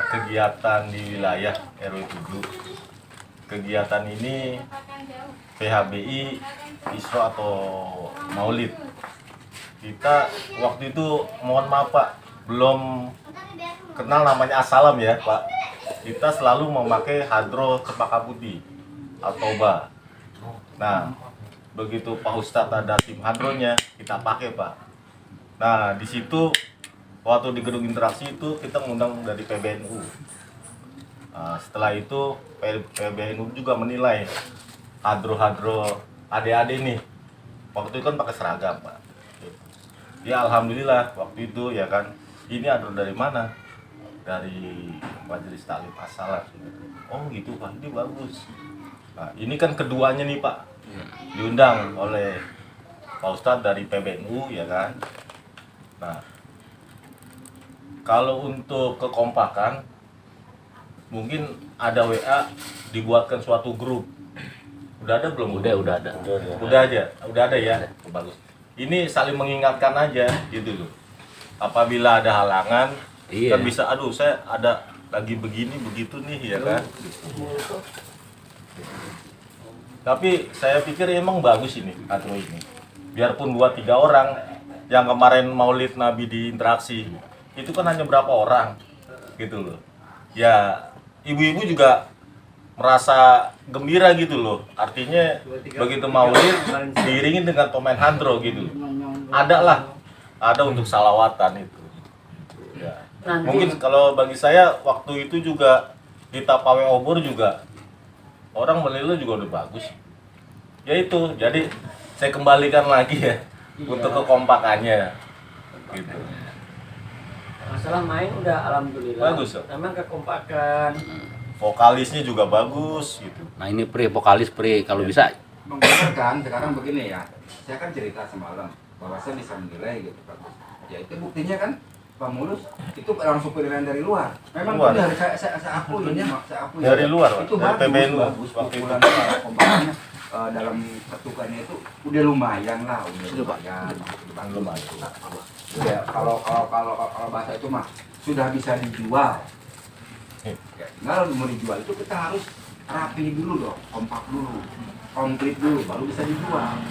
kegiatan di wilayah RW 7. Kegiatan ini PHBI Isra atau Maulid. Kita waktu itu mohon maaf Pak, belum kenal namanya Assalam ya Pak. Kita selalu memakai Hadro Cempaka Putih atau Ba. Nah, begitu Pak Ustadz ada tim Hadronya, kita pakai Pak. Nah, di situ waktu di gedung interaksi itu kita ngundang dari PBNU. Nah, setelah itu PBNU juga menilai Hadro adik-adik nih. Waktu itu kan pakai seragam Pak. Ya alhamdulillah waktu itu ya kan. Ini Hadro dari mana? Dari Majelis Taklim As-Salam. Oh gitu Pak, ini bagus. Nah, ini kan keduanya nih Pak. Diundang oleh Pak Ustadz dari PBNU ya kan. Nah, kalau untuk kekompakan mungkin ada WA dibuatkan suatu grup. Udah ada belum? Udah ada. Udah ada ya. Bagus. Ini saling mengingatkan aja gitu loh. Apabila ada halangan, Iya. kan bisa aduh saya ada lagi begini begitu nih ya kan. Tapi saya pikir emang bagus ini Hadro ini. Biarpun buat 3 orang yang kemarin Maulid Nabi di interaksi itu kan hanya berapa orang gitu loh. Ya ibu-ibu juga merasa gembira gitu loh. Artinya begitu Maulid diiringin dengan pemain Hadro gitu. Ada untuk salawatan itu. Ya. Mungkin kalau bagi saya waktu itu juga kita pawai obor juga orang menilai juga udah bagus. Ya itu, jadi saya kembalikan lagi ya untuk kekompakannya. Gitu. Masalah main udah alhamdulillah. Bagus, Sob. Memang kekompakan vokalisnya juga bagus gitu. Nah ini Pri, vokalis Pri, kalau bisa Menggambarkan sekarang begini ya, saya kan cerita semalam bahwa saya bisa menilai gitu Pak. Ya itu buktinya kan Pak Mulus itu langsung penilaian dari luar. Memang Luar. benar saya akui ini, saya akui. Dari luar, Pak. Itu Dari PBNU. bagus Waktu itu. pukulannya, kompakannya dalam ketukannya itu udah lumayan lah, udah lumayan. Ya, kalau bahasa itu mah sudah bisa dijual. Ya, kalau mau dijual itu kita harus rapi dulu dong, kompak dulu, komplit dulu, baru bisa dijual.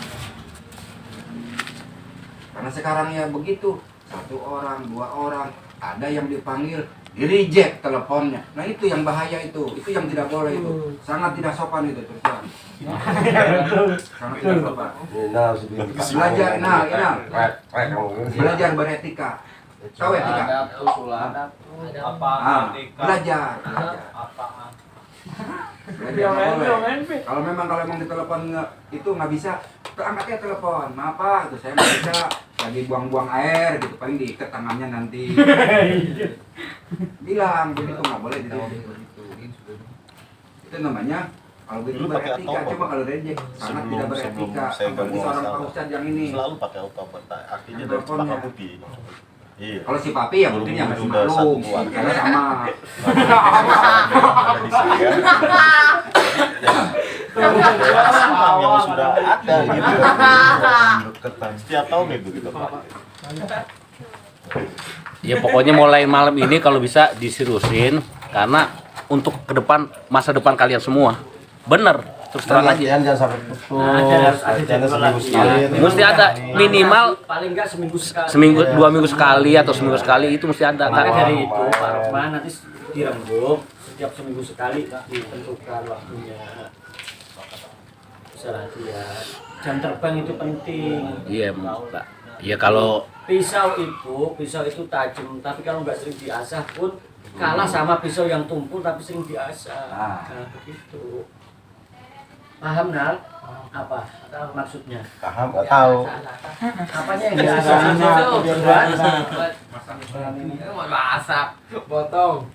Karena sekarang ya begitu, 1 orang, 2 orang, ada yang dipanggil, di reject teleponnya. Nah itu yang bahaya itu yang tidak boleh itu, sangat tidak sopan itu terus terang. Sangat tidak sopan. Nah, harus Belajar, belajar beretika. Tahu etika? Apa Belajar. apaan? Belajar nggak boleh. Kalau memang ditelepon itu nggak bisa, angkat ya telepon. Maaf Pak, itu saya nggak bisa, lagi buang-buang air gitu, paling diikat tangannya nanti. Bilang begitu, nggak boleh ditelepon begitu. Itu namanya kalau begitu Dulu pakai beretika. autobot. Coba kalau reject sangat tidak beretika. saya Apalagi gabung seorang sama Pak Ustadz yang ini. selalu pakai autobot, artinya dari Teleponnya. Cempaka Putih. Iya. Kalau si Papi ya buktinya masih Udah satu maklum, keluarga. karena sama. Ada di saya. Yang sudah ada gitu. Setiap tahun itu kita pakai. ya pokoknya mulai malam ini kalau bisa diseriusin karena untuk ke depan masa depan kalian semua. Bener, terus terang aja. Latihan jangan sampai putus. Harus ada Latihannya jadwal seminggu latihan. sekali. Mesti ada minimal paling enggak seminggu sekali. seminggu 2 minggu sekali atau seminggu sekali itu mesti ada Maka kan. dari itu Pak Rokman nanti dirembuk setiap seminggu sekali ditentukan waktunya. Bisa latihan. Jam terbang itu penting. Iya, Pak. Ya kalau Pisau itu tajam, tapi kalau nggak sering diasah pun kalah sama pisau yang tumpul tapi sering diasah. Nah, begitu. Paham Nal? Apa maksudnya? Paham, nggak tahu. Apanya yang diasah? Masak, potong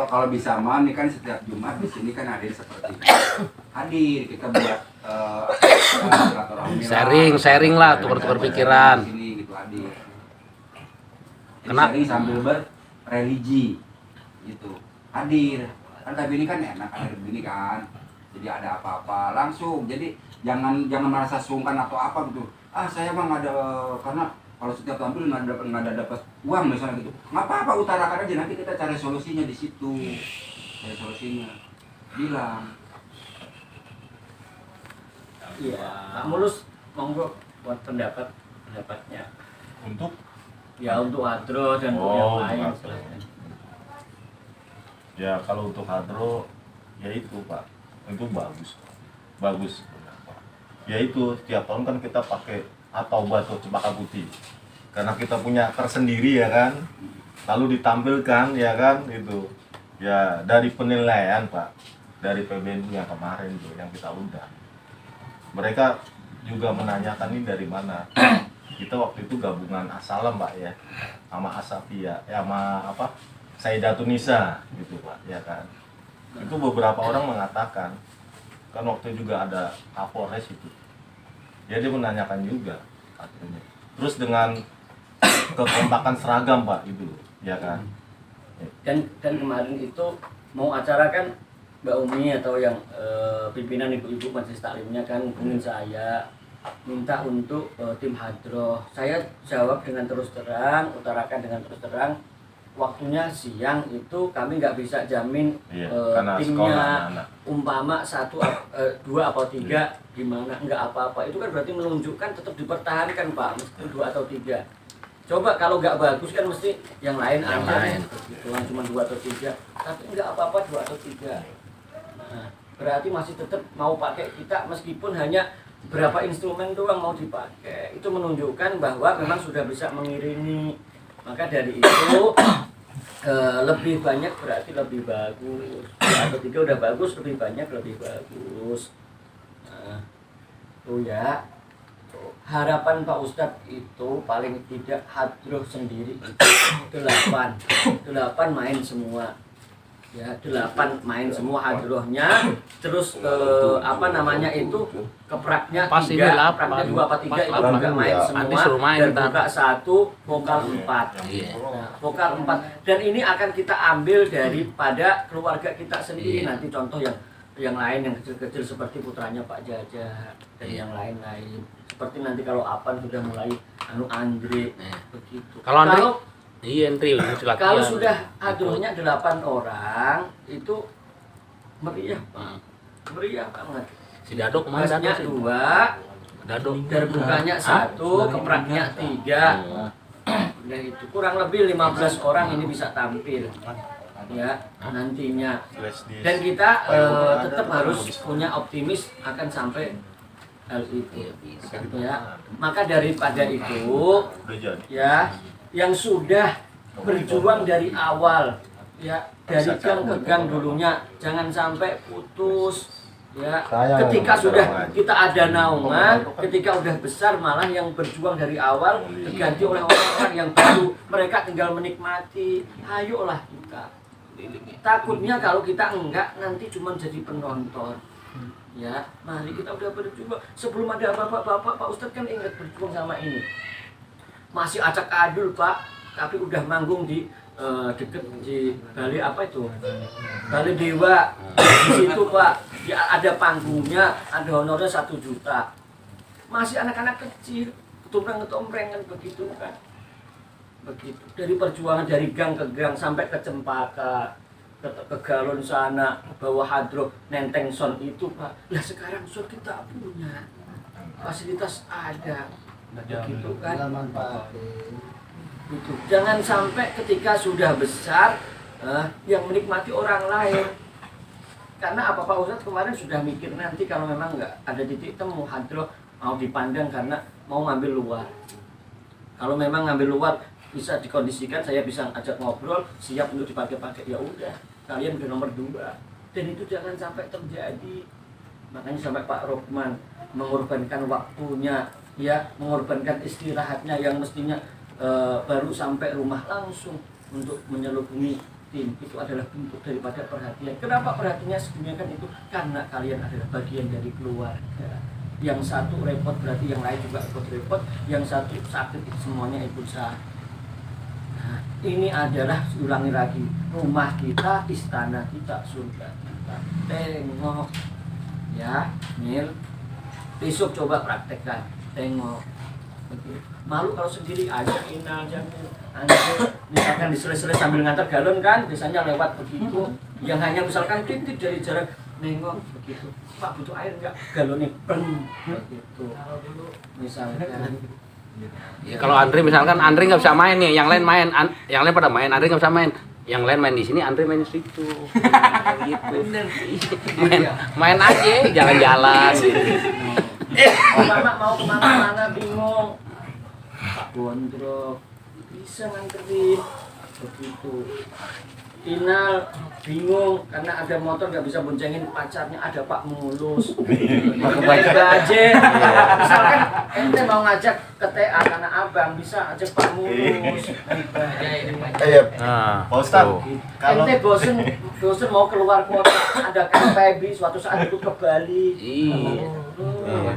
Kalau bisa mah nih kan setiap Jumat di sini kan hadir seperti ini. Hadir kita buat sharing lah, tukar-tukar pikiran. Di sini gitu hadir. Kenapa? Sharing sambil berreligi gitu. Hadir. Kan tapi ini kan enak hadir begini kan. Jadi ada apa-apa langsung. Jadi jangan merasa sungkan atau apa gitu. Saya mah nggak ada, karena kalau setiap tampil nggak ada dapat uang misalnya gitu, nggak apa-apa, utarakan aja, nanti kita cari solusinya di situ, cari solusinya, bilang. Iya, Pak Mulus monggo buat pendapatnya. Untuk Ya untuk Hadro dan untuk yang lain. untuk ya kalau untuk hadro ya itu Pak, itu bagus. Ya itu setiap tahun kan kita pakai atau batu Cempaka Putih karena kita punya tersendiri ya kan, lalu ditampilkan ya kan itu ya dari penilaian Pak, dari PBNU yang kemarin tuh yang kita undang, mereka juga menanyakan ini dari mana. Kita waktu itu gabungan Asalam Pak ya, sama Asapia ya, sama apa Sayyidatunisa gitu Pak ya kan. Itu beberapa orang mengatakan kan waktu itu juga ada Kapolres itu ya, dia menanyakan juga akhirnya. Terus dengan kekompakan seragam Pak itu ya kan. Dan kemarin itu mau acara kan Mbak Umi atau yang pimpinan ibu-ibu majelis taklimnya kan hubungin saya, minta untuk tim Hadroh. Saya jawab dengan terus terang, utarakan dengan terus terang, waktunya siang itu kami nggak bisa jamin karena sekolah timnya anak. umpama 1, 2 atau 3 gimana, nggak apa-apa. Itu kan berarti menunjukkan tetap dipertahankan Pak, meskipun 2 atau 3. Coba kalau nggak bagus kan mesti yang lain Yang aja lain. gitu, cuma 2 atau 3, tapi nggak apa-apa 2 atau 3. Nah, berarti masih tetap mau pakai kita meskipun hanya berapa instrumen doang mau dipakai. Itu menunjukkan bahwa memang sudah bisa mengiringi. Maka dari itu lebih banyak berarti lebih bagus. 2 atau 3 udah bagus, lebih banyak lebih bagus. Nah, tuh ya. Tuh. harapan Pak Ustadz itu paling tidak hadroh sendiri itu 8 main semua. Ya, 8 main semua hadrohnya, terus apa namanya itu kepraknya Pas ini 3, 8. kepraknya 2 apa 3 itu Pas juga main Nanti suruh semua, main dan ntar. buka 1, vokal 4. Iya. Nah, vokal 4, dan ini akan kita ambil daripada keluarga kita sendiri. Iya. Nanti contoh yang lain yang kecil-kecil seperti putranya Pak Jaja dan Iya. yang lain-lain. Seperti nanti kalau Apan sudah mulai Andre Iya. begitu. Kalau Andre, iya Andri mesti latihan. Kalau sudah hadrohnya 8 orang itu meriah Pak. Meriah banget. Si Dado kemana Masnya Dado? 2, Dado. terbukanya 1, kepraknya 3. Nah itu kurang lebih 15 orang ini bisa tampil ya nantinya. Flash disk. Dan kita tetap harus punya optimis akan sampai hal itu ya. Maka daripada itu Udah jadi. ya yang sudah berjuang dari awal ya, dari gang ke gang dulunya jangan sampai putus ya. Ketika sudah kita ada naungan, ketika udah besar malah yang berjuang dari awal diganti oleh orang-orang yang baru, mereka tinggal menikmati. Ayolah kita. Takutnya kalau kita enggak nanti cuma jadi penonton. Ya, mari kita udah berjuang. Sebelum ada bapak-bapak, Pak Ustadz kan ingat berjuang sama ini. Masih acak adul Pak, tapi udah manggung di deket di Bali apa itu? Bali Dewa. Di situ Pak, ada panggungnya, ada honornya 1 juta. Masih anak-anak kecil, ketompreng kan begitu kan. Begitu. Dari perjuangan dari gang ke gang sampai ke Cempaka, ke Galon sana, bawa hadroh, nenteng son itu Pak. Lah sekarang son kita punya, fasilitas ada. Begitu kan. Gitu. Jangan sampai ketika sudah besar yang menikmati orang lain. Karena apa Pak Ustadz kemarin sudah mikir nanti kalau memang nggak ada titik temu hadroh mau dipandang karena mau ngambil luar. Kalau memang ngambil luar bisa dikondisikan, saya bisa ajak ngobrol, siap untuk dipakai-pakai, ya udah kalian udah nomor 2. Dan itu jangan sampai terjadi. Makanya sampai Pak Rokman mengorbankan waktunya, ya mengorbankan istirahatnya yang mestinya baru sampai rumah langsung untuk menyelubungi tim. Itu adalah bentuk daripada perhatian. Kenapa perhatiannya sedemikian itu? Karena kalian adalah bagian dari keluarga. Yang satu repot berarti yang lain juga ikut repot, yang satu sakit semuanya ikut sakit. Nah, ini adalah ulangi lagi, rumah kita, istana kita, surga kita. Tengok ya, Mil. Besok coba praktekkan. Tengok. Begitu. Malu kalau sendiri ajakin aja misalkan diselesai sambil ngantar galon kan biasanya lewat begitu, yang hanya misalkan titik dari jarak nengok begitu, Pak butuh air enggak, galonnya begitu misalkan. Ya, kalau Andri misalkan Andri nggak bisa main nih, yang lain main, yang lain pada main, Andri nggak bisa main. Yang lain main di sini, Andri main di situ. Gitu. main aja, jalan-jalan. Mama mau kemana-mana bingung, Pak Gondrok bisa nganterin begitu. Inal bingung karena ada motor nggak bisa boncengin pacarnya, ada Pak Mulus. Pakai aja. Misalkan ente mau ngajak ke TA Tanah Abang bisa ajak Pak Mulus. Iya. Nah, Pak Ustadz, kalau Ente bosen mau keluar kota, ada KPB suatu saat ikut ke Bali.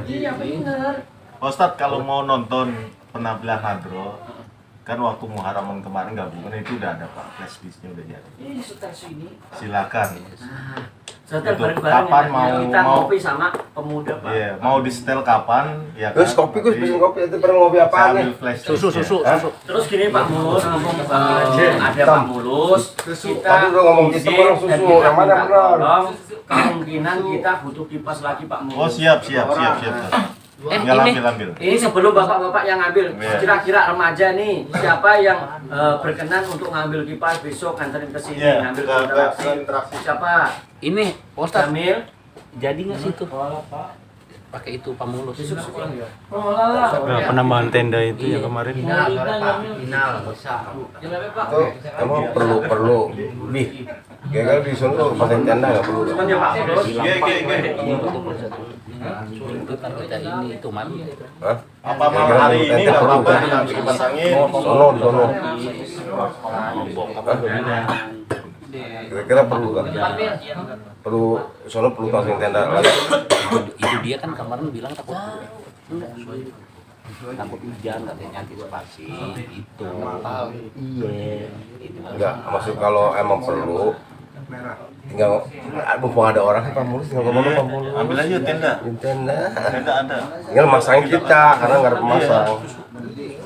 Iya benar. Pak Ustadz kalau mau nonton penampilan hadroh, kan waktu Muharraman kemarin gabungan itu udah ada Pak, flash disknya udah jadi. Ini sekitar sini. Silakan. Nah, setelah Itu bareng-bareng kapan ya, mau- kita mau- ngopi sama pemuda Pak. Iya, mau di setel kapan? Ya kan? Terus kopi Gus, pesen kopi itu pernah ngopi Saya apaan nih? ambil flash susu. Terus gini Pak Mulus, ada Pak Mulus, kita Tadi udah ngomong izin gitu, orang susu. dan kita Yang mana minta benar? tolong, kemungkinan kita butuh kipas lagi Pak Mulus. Oh siap. Orang, Tinggal ini ambil. Ini sebelum bapak-bapak yang ngambil, Iya. kira-kira remaja nih, siapa yang berkenan untuk ngambil kipas besok nganterin ke sini, Iya, ngambil ke interaksi. interaksi. Siapa? ini Ustaz Jamil. jadi nggak situ? pakai itu pamulus. Nah, penambahan tenda itu yang kemarin. Itu emang perlu nih. Gagal di sana pasang tenda nggak perlu. Itu kan kita ini itu man. Hah? Apa malam hari ini nggak apa-apa nanti dipasangin? Sono. Kira-kira perlu kan? Perlu pasang tenda lagi. Itu dia kan kemarin bilang takut hujan katanya antisipasi itu. Iya. Enggak, maksud kalau emang perlu tinggal mumpung ada orang pamulus tinggal ngomong pamulus. Ambil aja tenda. Tenda. Tenda ada. Tinggal masangin kita karena nggak ada pemasang.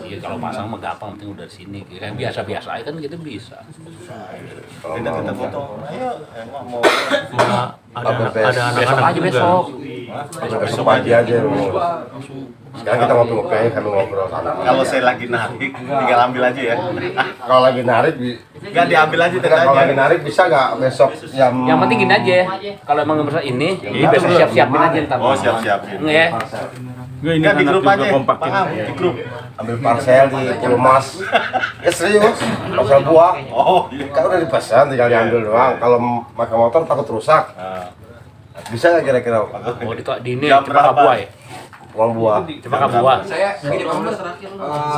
Iya kalau pasang mah gampang, penting udah sini. Kayak biasa-biasa aja kan kita bisa. Tenda kita foto. Ayo, emang mau Ada Besok anak-anak aja juga. besok. Besok pagi aja. Sekarang kita ngobrol sambil ngobrol sana. kalau saya lagi narik, tinggal ambil aja ya. Kalau lagi narik, Enggak diambil aja kalau lagi tendanya. narik bisa nggak besok jam? Yang penting gini aja. Kalau emang nggak bisa ini, besok siap-siapin aja ntar. Oh, siap-siapin. Nggak ya? Gue ini Enggak di anak grup juga aja, kompakin. paham? Di grup. Ambil parcel di Pulau Mas. Ya serius, parcel buah. Oh, iya. Kan udah dipesan, tinggal diambil doang. Kalau pakai motor takut rusak. Nah, Bisa nggak kira-kira Oh di ini Jam Cempaka berapa? Buah ya? uang buah? Cempaka Buah. Saya gini Pak Mulus,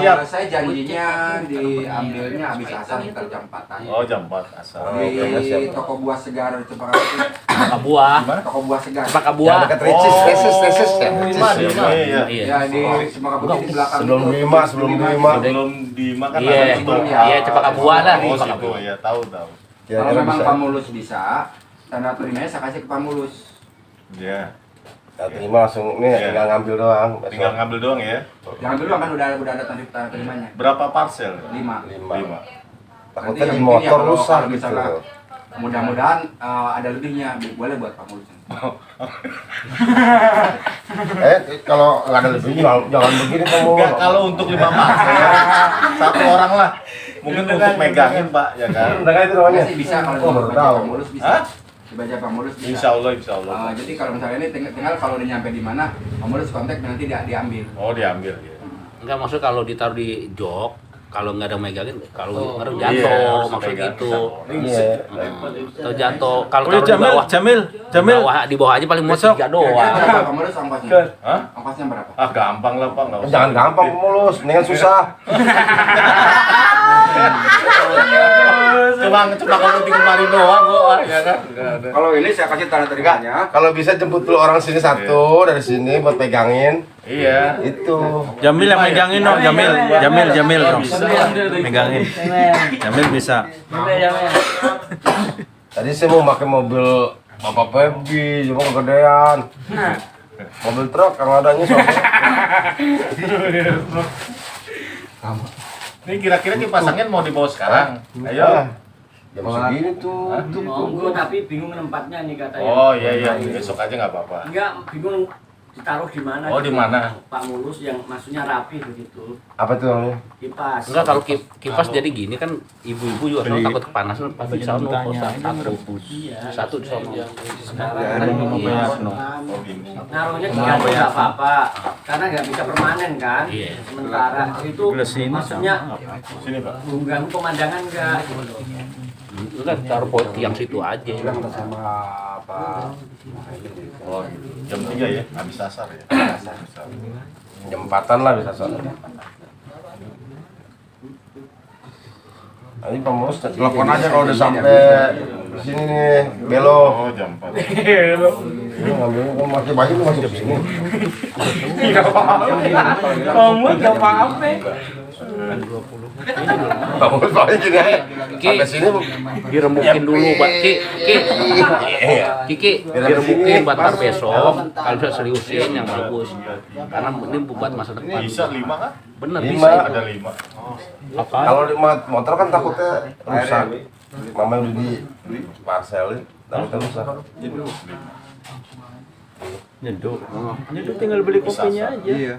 Siap. saya janjinya diambilnya habis asar sekitar jam 4-an. Oh, jam 4 asal. Di toko buah segar Cempaka Putih. Cempaka Buah. Toko buah segar. Cempaka Yang Buah. dekat Ricis ya. Iya. Iya. Ya di Cempaka Putih di belakang. Sebelum itu. Bima, sebelum Bima. Belum dimakan Iya. ada tutup. Iya Cempaka Buah lah. Oh, Cempaka situ Buah. ya, tahu. Kalau Kira-kira memang bisa. Pamulus bisa, tanda terimanya saya kasih ke Pamulus. Iya. Nah, terima langsung nih, Iya. tinggal ngambil doang. Tinggal ngambil doang ya. Jangan dulu kan udah ada tanda terimanya. Berapa parcel? 5. 5. 5. Takutnya Nanti di yang motor penting ya, kalau rusak gitu. misalnya mudah-mudahan ada lebihnya, boleh buat Pamulus. Kalau nggak ada lebih jangan begini kamu. Enggak, kalau untuk 5 parcel, satu orang lah. Mungkin untuk megangin, Pak, ya kan? Udah kan itu namanya. Masih bisa kalau Oh, baru dibaca tahu. Pamulus bisa. Hah? Dibaca Pamulus bisa. Insya Allah, insya Allah. Jadi kalau misalnya ini tinggal kalau udah nyampe di mana, Pamulus kontak nanti dia diambil. Oh, diambil ya. Enggak maksud kalau ditaruh di jok, kalau nggak ada megangin, kalau ngaruh Iya, jatuh, harus maksud megang. gitu. Iya. Atau jatuh. Kalau Oh, taruh di bawah, Jamil. di bawah aja paling mau Besok. 3 Berapa doang. Pamulus ongkosnya? Hah? Ongkosnya berapa? Ah, gampang lah, Pak, enggak usah. Jangan gampang mulus, mendingan susah. Cuma kalau di kemarin doang kok, ya kan? Enggak ada. Kalau ini saya kasih tanda terimanya. Kalau bisa jemput dulu orang sini satu dari sini buat pegangin. Iya. Itu. Jamil yang megangin dong, Jamil dong. Megangin. Jamil bisa. Tadi saya mau pakai mobil Bapak Febi, cuma kegedean. Mobil truk yang adanya soalnya. Ini kira-kira dipasangin mau dibawa sekarang? Ayo. Jam segini tuh. Monggo tapi bingung tempatnya nih katanya. Oh, iya, besok aja nggak apa-apa. Enggak, bingung ditaruh di mana. Oh, di mana? Pak Mulus yang maksudnya rapi begitu. Apa tuh namanya? Kipas. Enggak kalau kipas jadi gini kan ibu-ibu juga selalu takut kepanasan pasti di sana satu di sana. Oh, gini. Naruhnya di kantong nggak apa-apa, karena nggak bisa permanen kan. Iya. Sementara itu maksudnya Sini, Pak. mengganggu pemandangan nggak? Udah taruh pot yang situ aja. Sama apa? Oh, jam 3 ya, habis asar ya. Jam 4-an lah bisa soalnya. Nanti Pak Mulus telepon aja kalau udah sampai sini nih, belok. Oh, jam 4. Ini ngambilnya kan pakai baju tuh masuk sini. Ngomong nggak apa-apa. Pak Mulus pakai gini aja. Sampai sini Dirembukin dulu buat Kiki dirembukin buat ntar besok kalau bisa seriusin yang bagus karena ini buat masa depan. Bisa 5 kan? Bener 5. bisa. Ada 5. Kalau di motor kan takutnya rusak. Mama udah di parcelin, takutnya rusak. Nyeduh tinggal beli kopinya aja. Iya.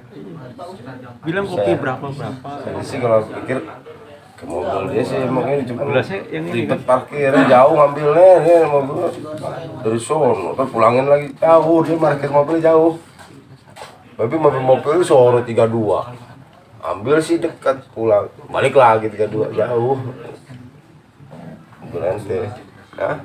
Bilang kopi berapa. Jadi sih kalau pikir ke mobil dia sih mungkin cuma Gelasnya yang ini ribet parkirnya jauh ngambilnya dia mobil dari sono terus pulangin lagi jauh dia parkir mobil jauh Tapi mobil sore 32. Ambil sih dekat, pulang. Balik lagi 32, jauh. Mobil ente. Hah?